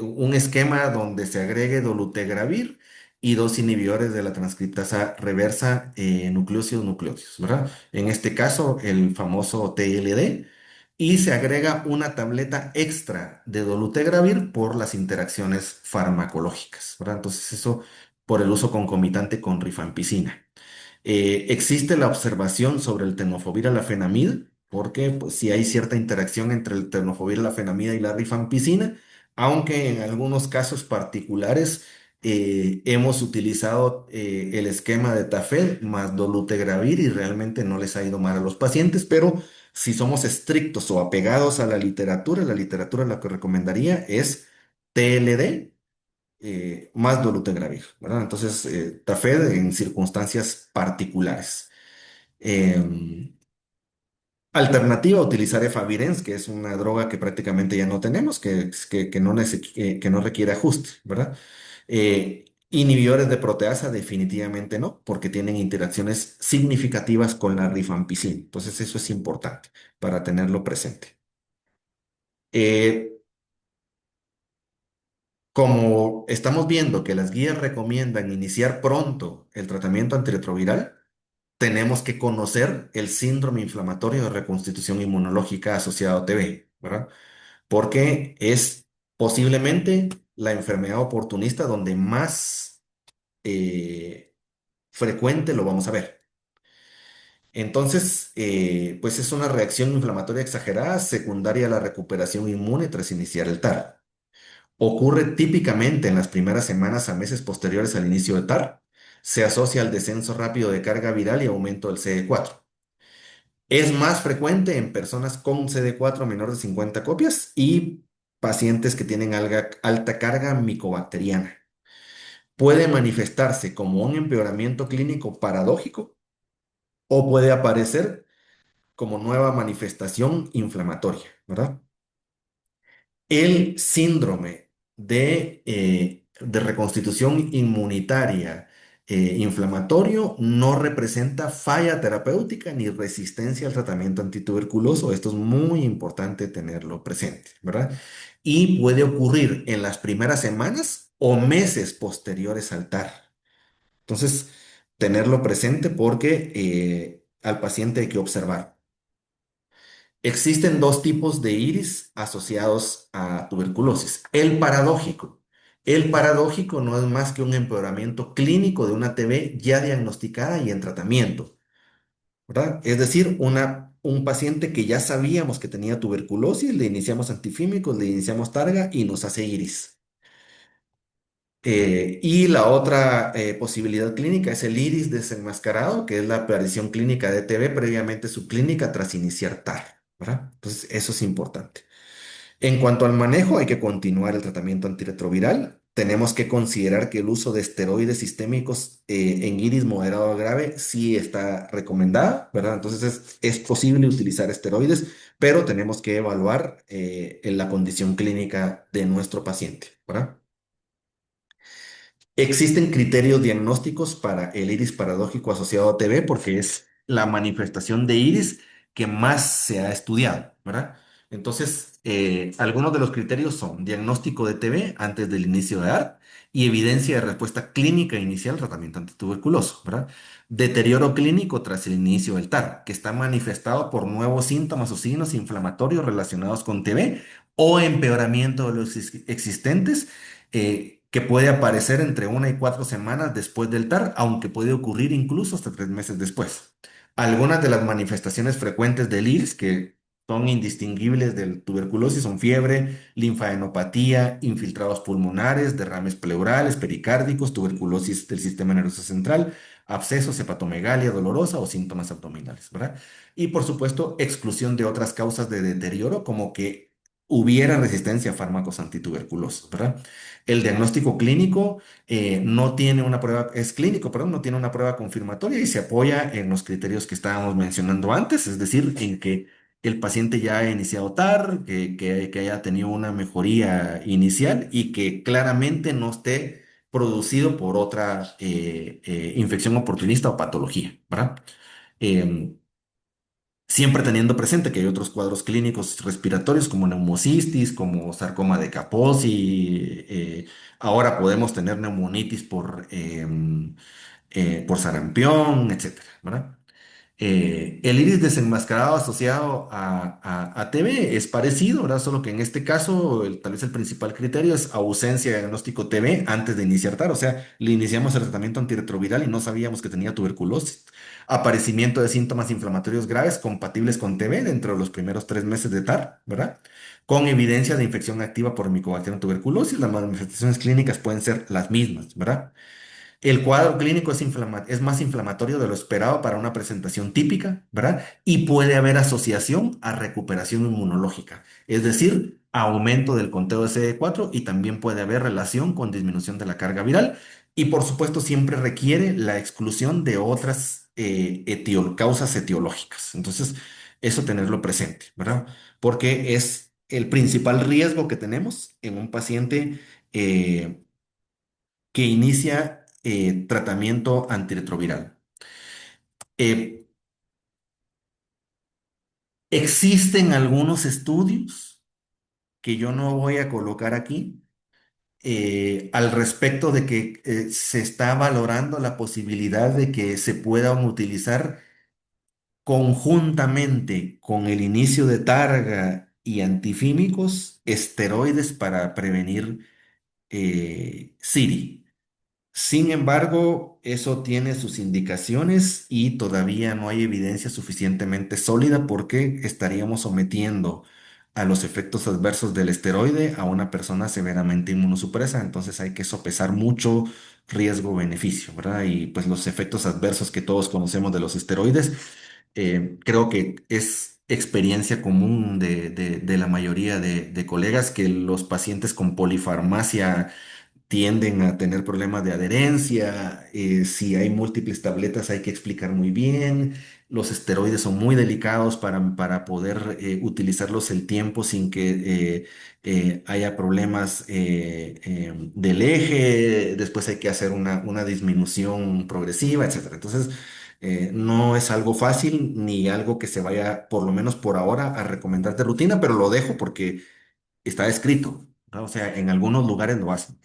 Speaker 2: un esquema donde se agregue dolutegravir y dos inhibidores de la transcriptasa reversa nucleósidos nucleósidos, ¿verdad? En este caso, el famoso TLD, y se agrega una tableta extra de dolutegravir por las interacciones farmacológicas, ¿verdad? Entonces, eso por el uso concomitante con rifampicina. Existe la observación sobre el tenofovir alafenamida, porque pues, sí hay cierta interacción entre el tenofovir alafenamida y la rifampicina, aunque en algunos casos particulares hemos utilizado el esquema de Tafel más dolutegravir y realmente no les ha ido mal a los pacientes, pero si somos estrictos o apegados a la literatura lo que recomendaría es TLD más dolutegravir, ¿verdad? Entonces, Tafed en circunstancias particulares. Em, Alternativa a utilizar efavirenz, que es una droga que prácticamente ya no tenemos, que no requiere ajuste, ¿verdad? Inhibidores de proteasa, definitivamente no, porque tienen interacciones significativas con la rifampicina. Entonces, eso es importante para tenerlo presente. Eh, Como estamos viendo que las guías recomiendan iniciar pronto el tratamiento antirretroviral, tenemos que conocer el síndrome inflamatorio de reconstitución inmunológica asociado a TB, ¿verdad? Porque es posiblemente la enfermedad oportunista donde más frecuente lo vamos a ver. Entonces, pues es una reacción inflamatoria exagerada secundaria a la recuperación inmune tras iniciar el TAR. Ocurre típicamente en las primeras semanas a meses posteriores al inicio de TAR. Se asocia al descenso rápido de carga viral y aumento del CD4. Es más frecuente en personas con CD4 menor de 50 copias y pacientes que tienen alta carga micobacteriana. Puede manifestarse como un empeoramiento clínico paradójico o puede aparecer como nueva manifestación inflamatoria, ¿verdad? El síndrome de reconstitución inmunitaria inflamatorio no representa falla terapéutica ni resistencia al tratamiento antituberculoso. Esto es muy importante tenerlo presente, ¿verdad? Y puede ocurrir en las primeras semanas o meses posteriores al TAR. Entonces, tenerlo presente porque al paciente hay que observar. Existen dos tipos de iris asociados a tuberculosis. El paradójico. El paradójico no es más que un empeoramiento clínico de una TB ya diagnosticada y en tratamiento, ¿verdad? Es decir, un paciente que ya sabíamos que tenía tuberculosis, le iniciamos antifímicos, le iniciamos targa y nos hace iris. Y la otra posibilidad clínica es el iris desenmascarado, que es la aparición clínica de TB previamente subclínica tras iniciar TAR, ¿verdad? Entonces, eso es importante. En cuanto al manejo, hay que continuar el tratamiento antirretroviral. Tenemos que considerar que el uso de esteroides sistémicos en iris moderado a grave sí está recomendado, ¿verdad? Entonces, es posible utilizar esteroides, pero tenemos que evaluar en la condición clínica de nuestro paciente, ¿verdad? Existen criterios diagnósticos para el iris paradójico asociado a TB porque es la manifestación de iris que más se ha estudiado, ¿verdad? Entonces, algunos de los criterios son diagnóstico de TB antes del inicio de ART y evidencia de respuesta clínica inicial al tratamiento antituberculoso, ¿verdad? Deterioro clínico tras el inicio del TAR, que está manifestado por nuevos síntomas o signos inflamatorios relacionados con TB o empeoramiento de los existentes que puede aparecer entre 1 y 4 semanas después del TAR, aunque puede ocurrir incluso hasta 3 meses después. Algunas de las manifestaciones frecuentes del IRS que son indistinguibles del tuberculosis son fiebre, linfadenopatía, infiltrados pulmonares, derrames pleurales, pericárdicos, tuberculosis del sistema nervioso central, abscesos, hepatomegalia dolorosa o síntomas abdominales, ¿verdad? Y por supuesto, exclusión de otras causas de deterioro como que hubiera resistencia a fármacos antituberculosos, ¿verdad? El diagnóstico clínico no tiene una prueba, es clínico, perdón, no tiene una prueba confirmatoria y se apoya en los criterios que estábamos mencionando antes, es decir, en que el paciente ya ha iniciado TAR, que haya tenido una mejoría inicial y que claramente no esté producido por otra infección oportunista o patología, ¿verdad? Em, Siempre teniendo presente que hay otros cuadros clínicos respiratorios como neumocistis, como sarcoma de Kaposi, ahora podemos tener neumonitis por sarampión, etcétera, ¿verdad? El iris desenmascarado asociado a TB es parecido, ¿verdad? Solo que en este caso, tal vez el principal criterio es ausencia de diagnóstico TB antes de iniciar TAR. O sea, le iniciamos el tratamiento antirretroviral y no sabíamos que tenía tuberculosis. Aparecimiento de síntomas inflamatorios graves compatibles con TB dentro de los primeros 3 meses de TAR, ¿verdad? Con evidencia de infección activa por Mycobacterium tuberculosis, las manifestaciones clínicas pueden ser las mismas, ¿verdad? El cuadro clínico es más inflamatorio de lo esperado para una presentación típica, ¿verdad? Y puede haber asociación a recuperación inmunológica, es decir, aumento del conteo de CD4 y también puede haber relación con disminución de la carga viral. Y por supuesto siempre requiere la exclusión de otras causas etiológicas. Entonces, eso tenerlo presente, ¿verdad? Porque es el principal riesgo que tenemos en un paciente. Que inicia tratamiento antirretroviral. Eh, Existen algunos estudios que yo no voy a colocar aquí al respecto de que se está valorando la posibilidad de que se puedan utilizar conjuntamente con el inicio de targa y antifímicos esteroides para prevenir SIRI. Sin embargo, eso tiene sus indicaciones y todavía no hay evidencia suficientemente sólida porque estaríamos sometiendo a los efectos adversos del esteroide a una persona severamente inmunosupresa. Entonces hay que sopesar mucho riesgo-beneficio, ¿verdad? Y pues los efectos adversos que todos conocemos de los esteroides, creo que es experiencia común de la mayoría de colegas que los pacientes con polifarmacia tienden a tener problemas de adherencia. Si hay múltiples tabletas hay que explicar muy bien. Los esteroides son muy delicados para poder utilizarlos el tiempo sin que haya problemas del eje. Después hay que hacer una disminución progresiva, etcétera. Entonces, no es algo fácil ni algo que se vaya, por lo menos por ahora, a recomendar de rutina, pero lo dejo porque está escrito, ¿no? O sea, en algunos lugares lo hacen.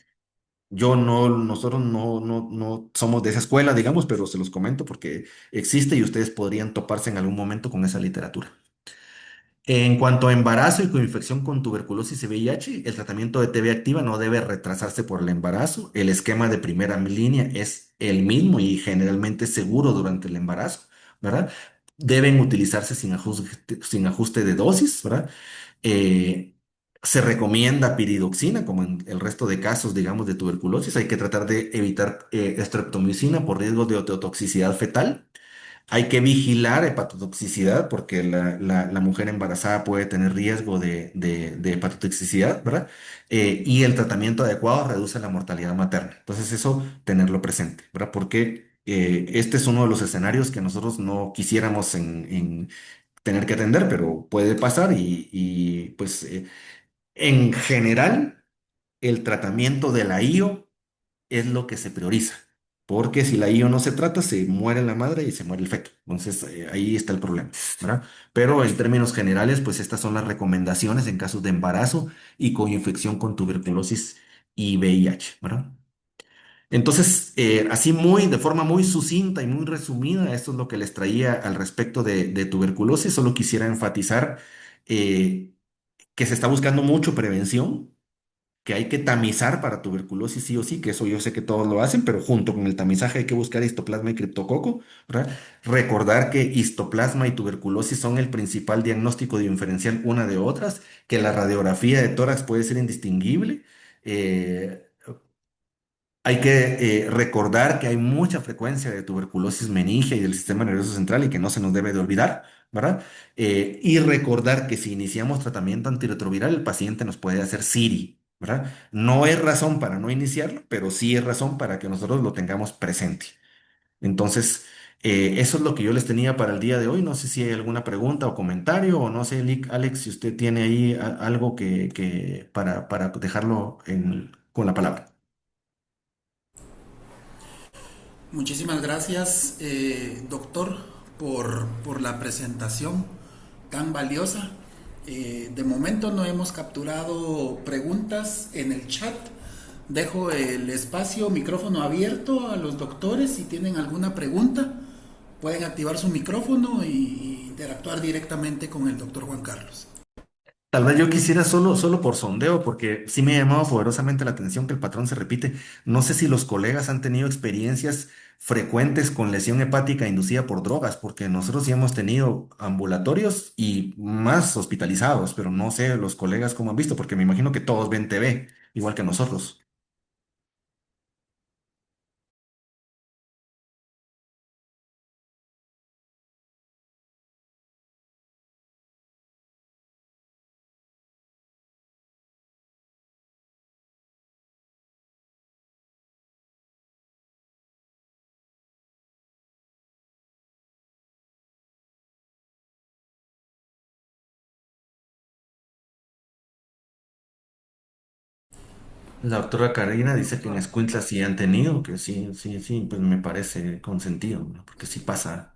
Speaker 2: Nosotros no somos de esa escuela, digamos, pero se los comento porque existe y ustedes podrían toparse en algún momento con esa literatura. En cuanto a embarazo y coinfección con tuberculosis y VIH, el tratamiento de TB activa no debe retrasarse por el embarazo. El esquema de primera línea es el mismo y generalmente seguro durante el embarazo, ¿verdad? Deben utilizarse sin ajuste de dosis, ¿verdad? Eh, Se recomienda piridoxina, como en el resto de casos, digamos, de tuberculosis. Hay que tratar de evitar streptomicina por riesgo de ototoxicidad fetal. Hay que vigilar hepatotoxicidad porque la mujer embarazada puede tener riesgo de hepatotoxicidad, ¿verdad? Y el tratamiento adecuado reduce la mortalidad materna. Entonces eso, tenerlo presente, ¿verdad? Porque este es uno de los escenarios que nosotros no quisiéramos en tener que atender, pero puede pasar pues en general el tratamiento de la IO es lo que se prioriza. Porque si la IO no se trata, se muere la madre y se muere el feto. Entonces, ahí está el problema, ¿verdad? Pero en términos generales, pues estas son las recomendaciones en casos de embarazo y con infección con tuberculosis y VIH, ¿verdad? Entonces, así de forma muy sucinta y muy resumida, esto es lo que les traía al respecto de tuberculosis. Solo quisiera enfatizar eh, que se está buscando mucho prevención, que hay que tamizar para tuberculosis sí o sí, que eso yo sé que todos lo hacen, pero junto con el tamizaje hay que buscar histoplasma y criptococo, ¿verdad? Recordar que histoplasma y tuberculosis son el principal diagnóstico diferencial una de otras, que la radiografía de tórax puede ser indistinguible. eh, Hay que recordar que hay mucha frecuencia de tuberculosis meningia y del sistema nervioso central y que no se nos debe de olvidar, ¿verdad? Y recordar que si iniciamos tratamiento antirretroviral, el paciente nos puede hacer SIRI, ¿verdad? No es razón para no iniciarlo, pero sí es razón para que nosotros lo tengamos presente. Entonces, Eso es lo que yo les tenía para el día de hoy. No sé si hay alguna pregunta o comentario, o no sé, Alex, si usted tiene ahí algo para dejarlo con la palabra.
Speaker 1: Muchísimas gracias, doctor, por la presentación tan valiosa. De momento no hemos capturado preguntas en el chat. Dejo el espacio, micrófono abierto a los doctores. Si tienen alguna pregunta, pueden activar su micrófono y interactuar directamente con el doctor Juan Carlos.
Speaker 2: Tal vez yo quisiera solo por sondeo, porque sí me ha llamado poderosamente la atención que el patrón se repite. No sé si los colegas han tenido experiencias frecuentes con lesión hepática inducida por drogas, porque nosotros sí hemos tenido ambulatorios y más hospitalizados, pero no sé los colegas cómo han visto, porque me imagino que todos ven TV, igual que nosotros. La doctora Karina dice que en Escuintla sí han tenido, que sí, sí, sí, pues me parece con sentido, ¿no? Porque sí pasa.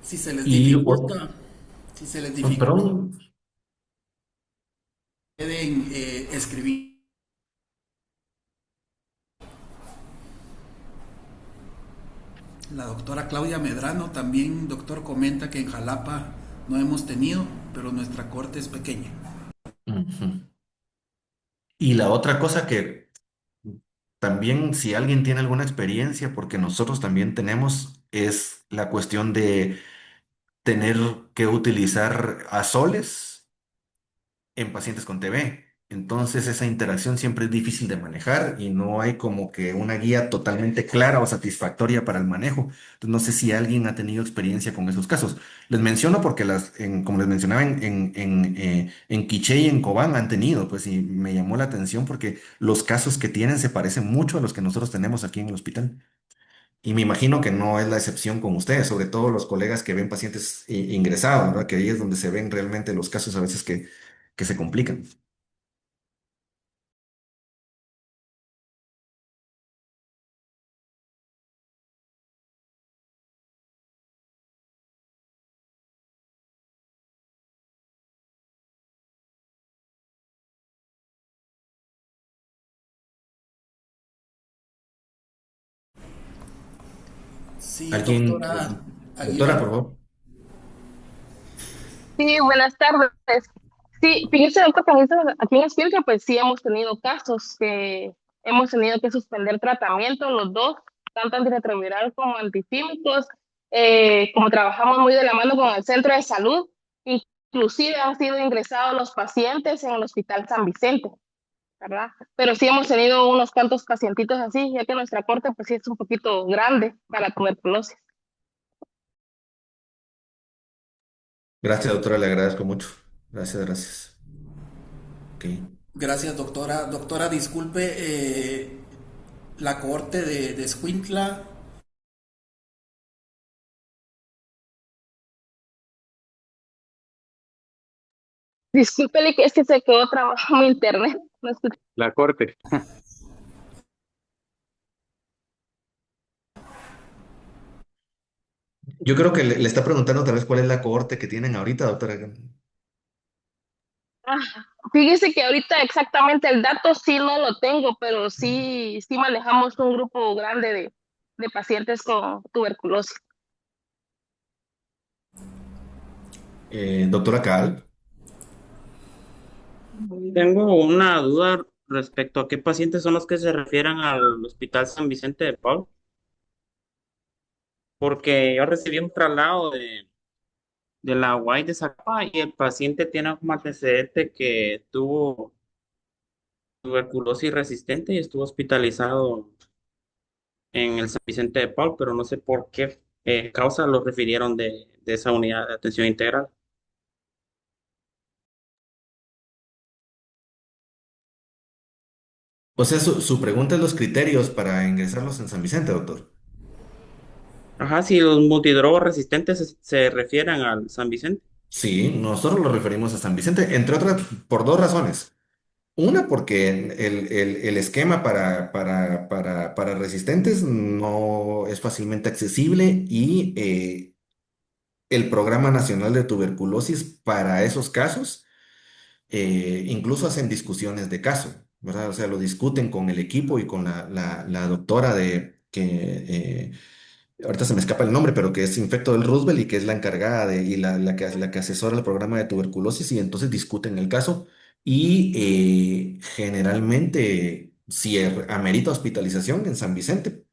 Speaker 1: Si se les
Speaker 2: Y,
Speaker 1: dificulta, si se les dificulta,
Speaker 2: perdón.
Speaker 1: pueden escribir. La doctora Claudia Medrano también, doctor, comenta que en Jalapa no hemos tenido, pero nuestra corte es pequeña.
Speaker 2: Ujú. Y la otra cosa que también, si alguien tiene alguna experiencia, porque nosotros también tenemos, es la cuestión de tener que utilizar azoles en pacientes con TB. Entonces esa interacción siempre es difícil de manejar y no hay como que una guía totalmente clara o satisfactoria para el manejo. Entonces no sé si alguien ha tenido experiencia con esos casos. Les menciono porque como les mencionaba, en Quiché y en Cobán han tenido, pues y me llamó la atención porque los casos que tienen se parecen mucho a los que nosotros tenemos aquí en el hospital. Y me imagino que no es la excepción con ustedes, sobre todo los colegas que ven pacientes ingresados, ¿verdad? Que ahí es donde se ven realmente los casos a veces que se complican.
Speaker 1: Sí,
Speaker 2: Alguien,
Speaker 1: doctora
Speaker 2: doctora,
Speaker 1: Aguilar.
Speaker 2: por favor.
Speaker 3: Sí, buenas tardes. Sí, fíjese, doctor, que aquí en Esquilca, pues sí hemos tenido casos que hemos tenido que suspender tratamiento, los dos, tanto antirretroviral como antifímicos. Como trabajamos muy de la mano con el centro de salud, inclusive han sido ingresados los pacientes en el Hospital San Vicente, ¿verdad? Pero sí hemos tenido unos cuantos pacientitos así, ya que nuestra corte, pues sí es un poquito grande para tuberculosis.
Speaker 2: Gracias, doctora, le agradezco mucho. Gracias, gracias. Ok.
Speaker 1: Gracias, doctora. Doctora, disculpe, la cohorte de Escuintla.
Speaker 3: Discúlpele que es que se quedó trabajando mi internet. No escuché.
Speaker 4: La corte.
Speaker 2: Yo creo que le está preguntando tal vez cuál es la cohorte que tienen ahorita, doctora.
Speaker 3: Ah, fíjese que ahorita exactamente el dato sí no lo tengo, pero sí manejamos un grupo grande de pacientes con tuberculosis.
Speaker 2: Doctora Cal.
Speaker 4: Tengo una duda respecto a qué pacientes son los que se refieren al Hospital San Vicente de Paul, porque yo recibí un traslado de la UAI de Zacapa y el paciente tiene como antecedente que tuvo tuberculosis resistente y estuvo hospitalizado en el San Vicente de Paul, pero no sé por qué causa lo refirieron de esa unidad de atención integral.
Speaker 2: O sea, su pregunta es los criterios para ingresarlos en San Vicente, doctor.
Speaker 4: Ajá, si los multidrogos resistentes se refieren al San Vicente.
Speaker 2: Sí, nosotros lo referimos a San Vicente, entre otras, por dos razones. Una, porque el esquema para resistentes no es fácilmente accesible y el Programa Nacional de Tuberculosis para esos casos incluso hacen discusiones de caso, ¿verdad? O sea, lo discuten con el equipo y con la doctora ahorita se me escapa el nombre, pero que es infecto del Roosevelt y que es la encargada y la que asesora el programa de tuberculosis y entonces discuten el caso y generalmente si amerita hospitalización en San Vicente,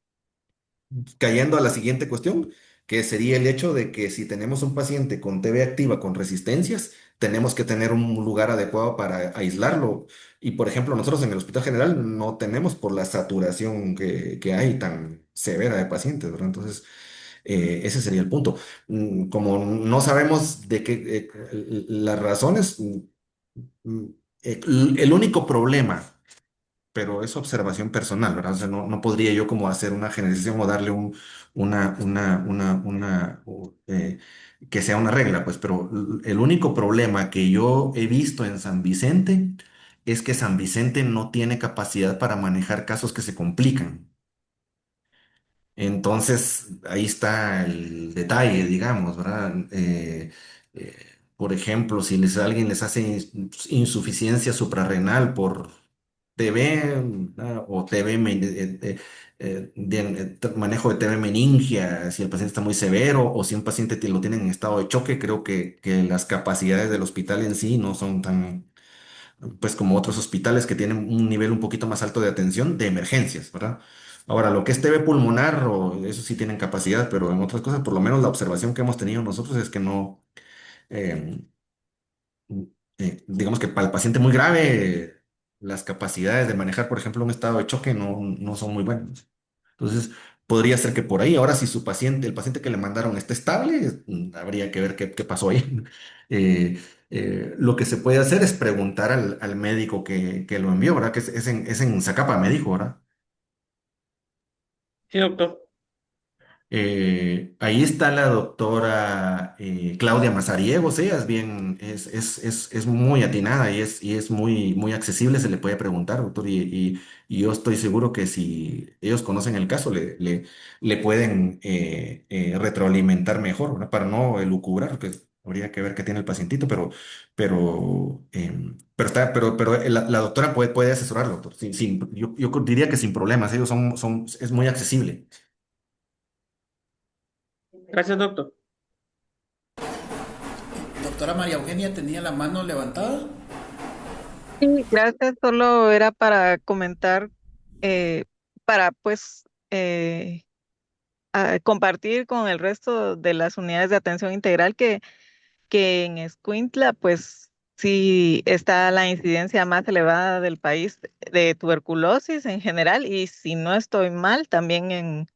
Speaker 2: cayendo a la siguiente cuestión, que sería el hecho de que si tenemos un paciente con TB activa con resistencias, tenemos que tener un lugar adecuado para aislarlo. Y por ejemplo, nosotros en el Hospital General no tenemos por la saturación que hay tan severa de pacientes, ¿verdad? Entonces, ese sería el punto. Como no sabemos de qué las razones, mm, el único problema, pero es observación personal, ¿verdad? O sea, no podría yo como hacer una generalización o darle que sea una regla, pues, pero el único problema que yo he visto en San Vicente es que San Vicente no tiene capacidad para manejar casos que se complican. Entonces, ahí está el detalle, digamos, ¿verdad? Eh, por ejemplo, si alguien les hace insuficiencia suprarrenal por TB, o TB, manejo de TB meningia, si el paciente está muy severo o si un paciente lo tiene en estado de choque, creo que las capacidades del hospital en sí no son tan, pues como otros hospitales que tienen un nivel un poquito más alto de atención de emergencias, ¿verdad? Ahora, lo que es TB pulmonar, eso sí tienen capacidad, pero en otras cosas, por lo menos la observación que hemos tenido nosotros es que no, eh, digamos que para el paciente muy grave, las capacidades de manejar, por ejemplo, un estado de choque no son muy buenas. Entonces, podría ser que por ahí, ahora si el paciente que le mandaron está estable, habría que ver qué pasó ahí. Lo que se puede hacer es preguntar al médico que lo envió, ¿verdad? Que es en Zacapa, me dijo, ¿verdad?
Speaker 4: Sí, doctor.
Speaker 2: Ahí está la doctora Claudia Mazariegos, ella es bien, es muy atinada y es muy accesible, se le puede preguntar, doctor, y yo estoy seguro que si ellos conocen el caso, le pueden retroalimentar mejor, ¿verdad? Para no elucubrar, pues habría que ver qué tiene el pacientito, pero la doctora puede asesorarlo, doctor, yo diría que sin problemas, ellos es muy accesible.
Speaker 4: Gracias, doctor.
Speaker 1: Doctora María Eugenia tenía la mano levantada.
Speaker 5: Sí, gracias. Solo era para comentar, eh, para pues compartir con el resto de las unidades de atención integral que en Escuintla, pues sí está la incidencia más elevada del país de tuberculosis en general y si no estoy mal, también en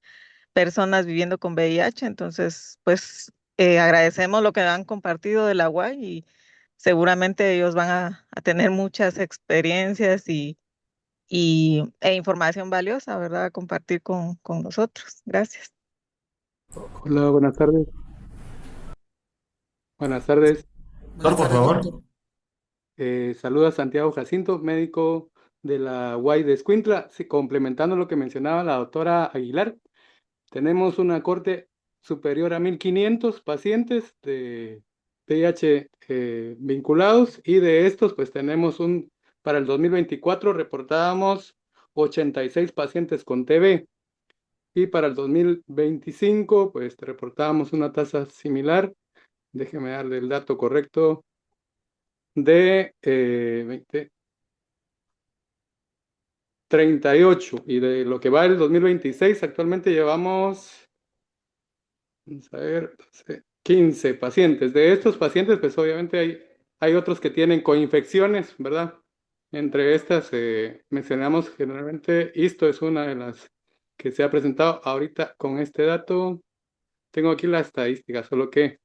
Speaker 5: personas viviendo con VIH. Entonces, pues agradecemos lo que han compartido de la UAI y seguramente ellos van a tener muchas experiencias e información valiosa, ¿verdad? A compartir con nosotros. Gracias.
Speaker 6: Hola, buenas tardes. Buenas tardes.
Speaker 2: Doctor,
Speaker 1: Buenas
Speaker 2: por
Speaker 1: tardes,
Speaker 2: favor.
Speaker 1: doctor.
Speaker 6: Saluda Santiago Jacinto, médico de la UAI de Escuintla. Sí, complementando lo que mencionaba la doctora Aguilar, tenemos una corte superior a 1.500 pacientes de VIH vinculados y de estos, pues tenemos para el 2024 reportábamos 86 pacientes con TB y para el 2025, pues reportábamos una tasa similar. Déjeme darle el dato correcto de 38 y de lo que va el 2026 actualmente llevamos, vamos a ver, 15 pacientes. De estos pacientes, pues obviamente hay otros que tienen coinfecciones, ¿verdad? Entre estas mencionamos generalmente, esto es una de las que se ha presentado ahorita con este dato. Tengo aquí la estadística, solo que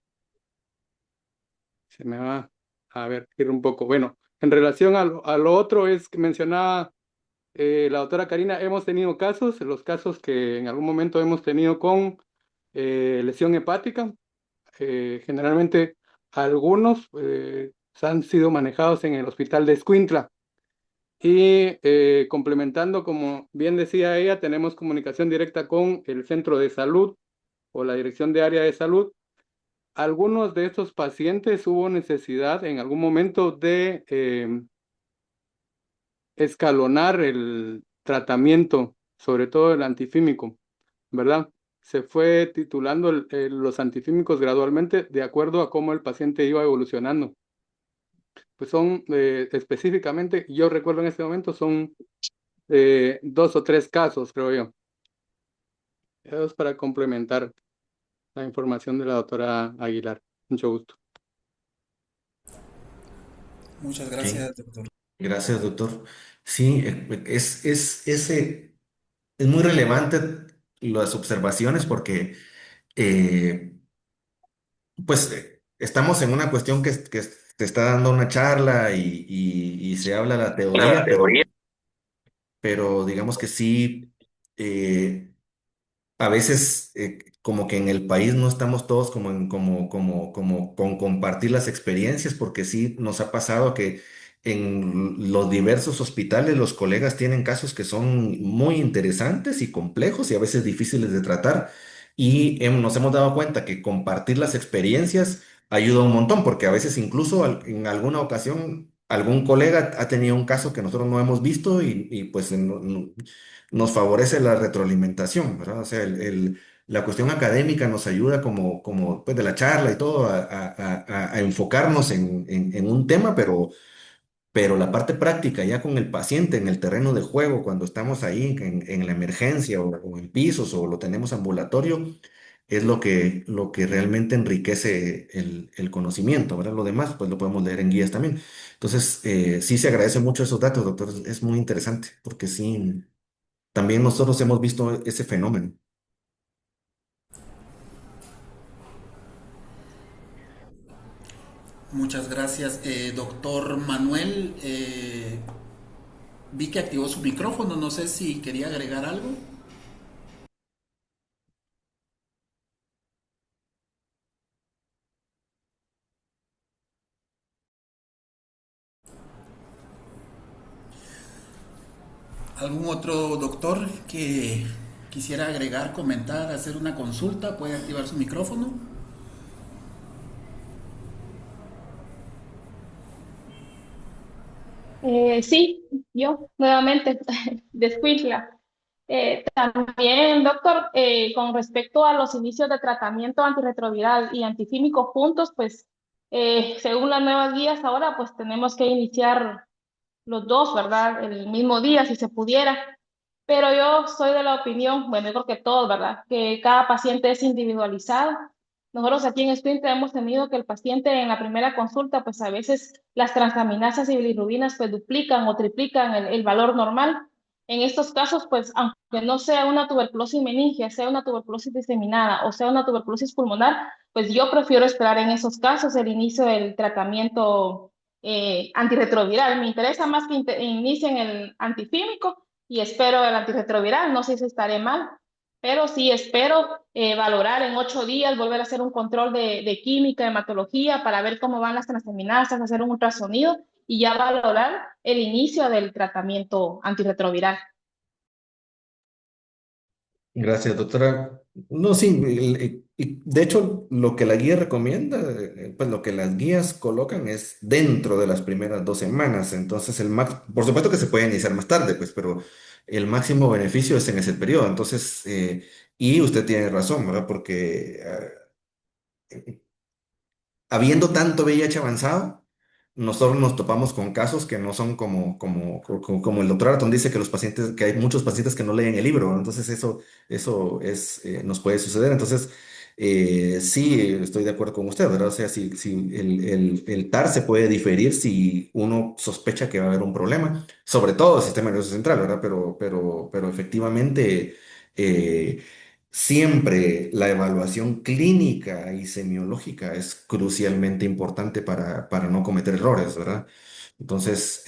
Speaker 6: se me va a ver ir un poco. Bueno, en relación a lo otro es que mencionaba La doctora Karina, hemos tenido casos, los casos que en algún momento hemos tenido con lesión hepática, generalmente algunos han sido manejados en el hospital de Escuintla. Y complementando, como bien decía ella, tenemos comunicación directa con el centro de salud o la dirección de área de salud. Algunos de estos pacientes hubo necesidad en algún momento de escalonar el tratamiento, sobre todo el antifímico, ¿verdad? Se fue titulando los antifímicos gradualmente de acuerdo a cómo el paciente iba evolucionando. Pues son específicamente, yo recuerdo en este momento, son 2 o 3 casos, creo yo. Eso es para complementar la información de la doctora Aguilar. Mucho gusto.
Speaker 1: Muchas
Speaker 2: Ok,
Speaker 1: gracias, doctor.
Speaker 2: gracias, doctor. Sí, es muy relevante las observaciones porque eh, pues estamos en una cuestión que se está dando una charla y se habla la
Speaker 4: La
Speaker 2: teoría,
Speaker 4: teoría.
Speaker 2: pero digamos que sí. A veces como que en el país no estamos todos como con compartir las experiencias, porque sí nos ha pasado que en los diversos hospitales los colegas tienen casos que son muy interesantes y complejos y a veces difíciles de tratar. Y nos hemos dado cuenta que compartir las experiencias ayuda un montón, porque a veces incluso en alguna ocasión algún colega ha tenido un caso que nosotros no hemos visto y pues nos favorece la retroalimentación, ¿verdad? O sea, la cuestión académica nos ayuda como pues, de la charla y todo a enfocarnos en un tema, pero la parte práctica ya con el paciente en el terreno de juego, cuando estamos ahí en la emergencia o en pisos o lo tenemos ambulatorio, es lo que realmente enriquece el conocimiento, ¿verdad? Lo demás, pues lo podemos leer en guías también. Entonces, sí se agradece mucho esos datos, doctor. Es muy interesante, porque sí. También nosotros hemos visto ese fenómeno.
Speaker 1: Muchas gracias, doctor Manuel. Vi que activó su micrófono, no sé si quería agregar algo. ¿Algún otro doctor que quisiera agregar, comentar, hacer una consulta? ¿Puede activar su micrófono?
Speaker 3: Sí, yo nuevamente, de Escuintla. También, doctor, con respecto a los inicios de tratamiento antirretroviral y antifímico juntos, pues según las nuevas guías ahora, pues tenemos que iniciar los dos, ¿verdad? El mismo día, si se pudiera. Pero yo soy de la opinión, bueno, yo creo que todos, ¿verdad? Que cada paciente es individualizado. Nosotros aquí en Sprinter hemos tenido que el paciente en la primera consulta, pues a veces las transaminasas y bilirrubinas pues duplican o triplican el valor normal. En estos casos, pues aunque no sea una tuberculosis meningia, sea una tuberculosis diseminada o sea una tuberculosis pulmonar, pues yo prefiero esperar en esos casos el inicio del tratamiento antirretroviral. Me interesa más que inicien el antifímico y espero el antirretroviral. No sé si estaré mal, pero sí espero valorar en 8 días, volver a hacer un control de química, hematología, para ver cómo van las transaminasas, hacer un ultrasonido y ya valorar el inicio del tratamiento antirretroviral.
Speaker 2: Gracias, doctora. No, sí, y de hecho, lo que la guía recomienda, pues lo que las guías colocan es dentro de las primeras 2 semanas. Entonces, por supuesto que se puede iniciar más tarde, pues, pero el máximo beneficio es en ese periodo. Entonces, y usted tiene razón, ¿verdad? Porque habiendo tanto VIH avanzado, nosotros nos topamos con casos que no son como el doctor Arton dice que los pacientes, que hay muchos pacientes que no leen el libro, ¿no? Entonces eso nos puede suceder. Entonces, sí, estoy de acuerdo con usted, ¿verdad? O sea, si el TAR se puede diferir si uno sospecha que va a haber un problema, sobre todo el sistema nervioso central, ¿verdad? Pero efectivamente, siempre la evaluación clínica y semiológica es crucialmente importante para no cometer errores, ¿verdad? Entonces,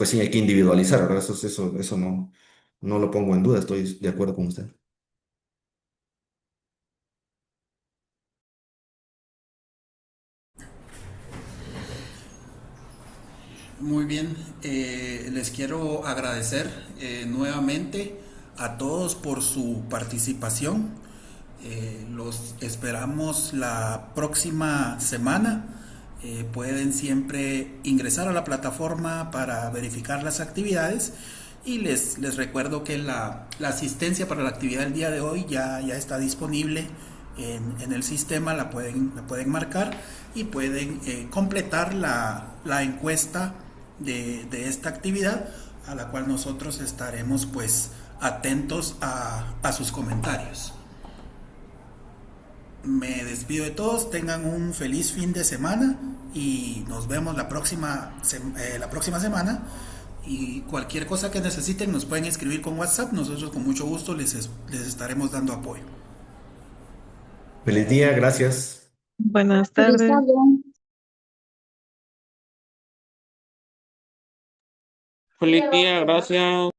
Speaker 2: pues sí hay que individualizar, ¿verdad? Eso no lo pongo en duda, estoy de acuerdo con usted.
Speaker 1: Muy bien, les quiero agradecer nuevamente a todos por su participación. Los esperamos la próxima semana. Pueden siempre ingresar a la plataforma para verificar las actividades y les recuerdo que la asistencia para la actividad del día de hoy ya está disponible en el sistema, la pueden marcar y pueden completar la encuesta de esta actividad, a la cual nosotros estaremos pues atentos a sus comentarios. Me despido de todos, tengan un feliz fin de semana y nos vemos la próxima semana. Y cualquier cosa que necesiten nos pueden escribir con WhatsApp, nosotros con mucho gusto les estaremos dando apoyo.
Speaker 2: Feliz día, gracias.
Speaker 5: Buenas
Speaker 3: Feliz
Speaker 5: tardes.
Speaker 3: tarde.
Speaker 4: Feliz día, gracias.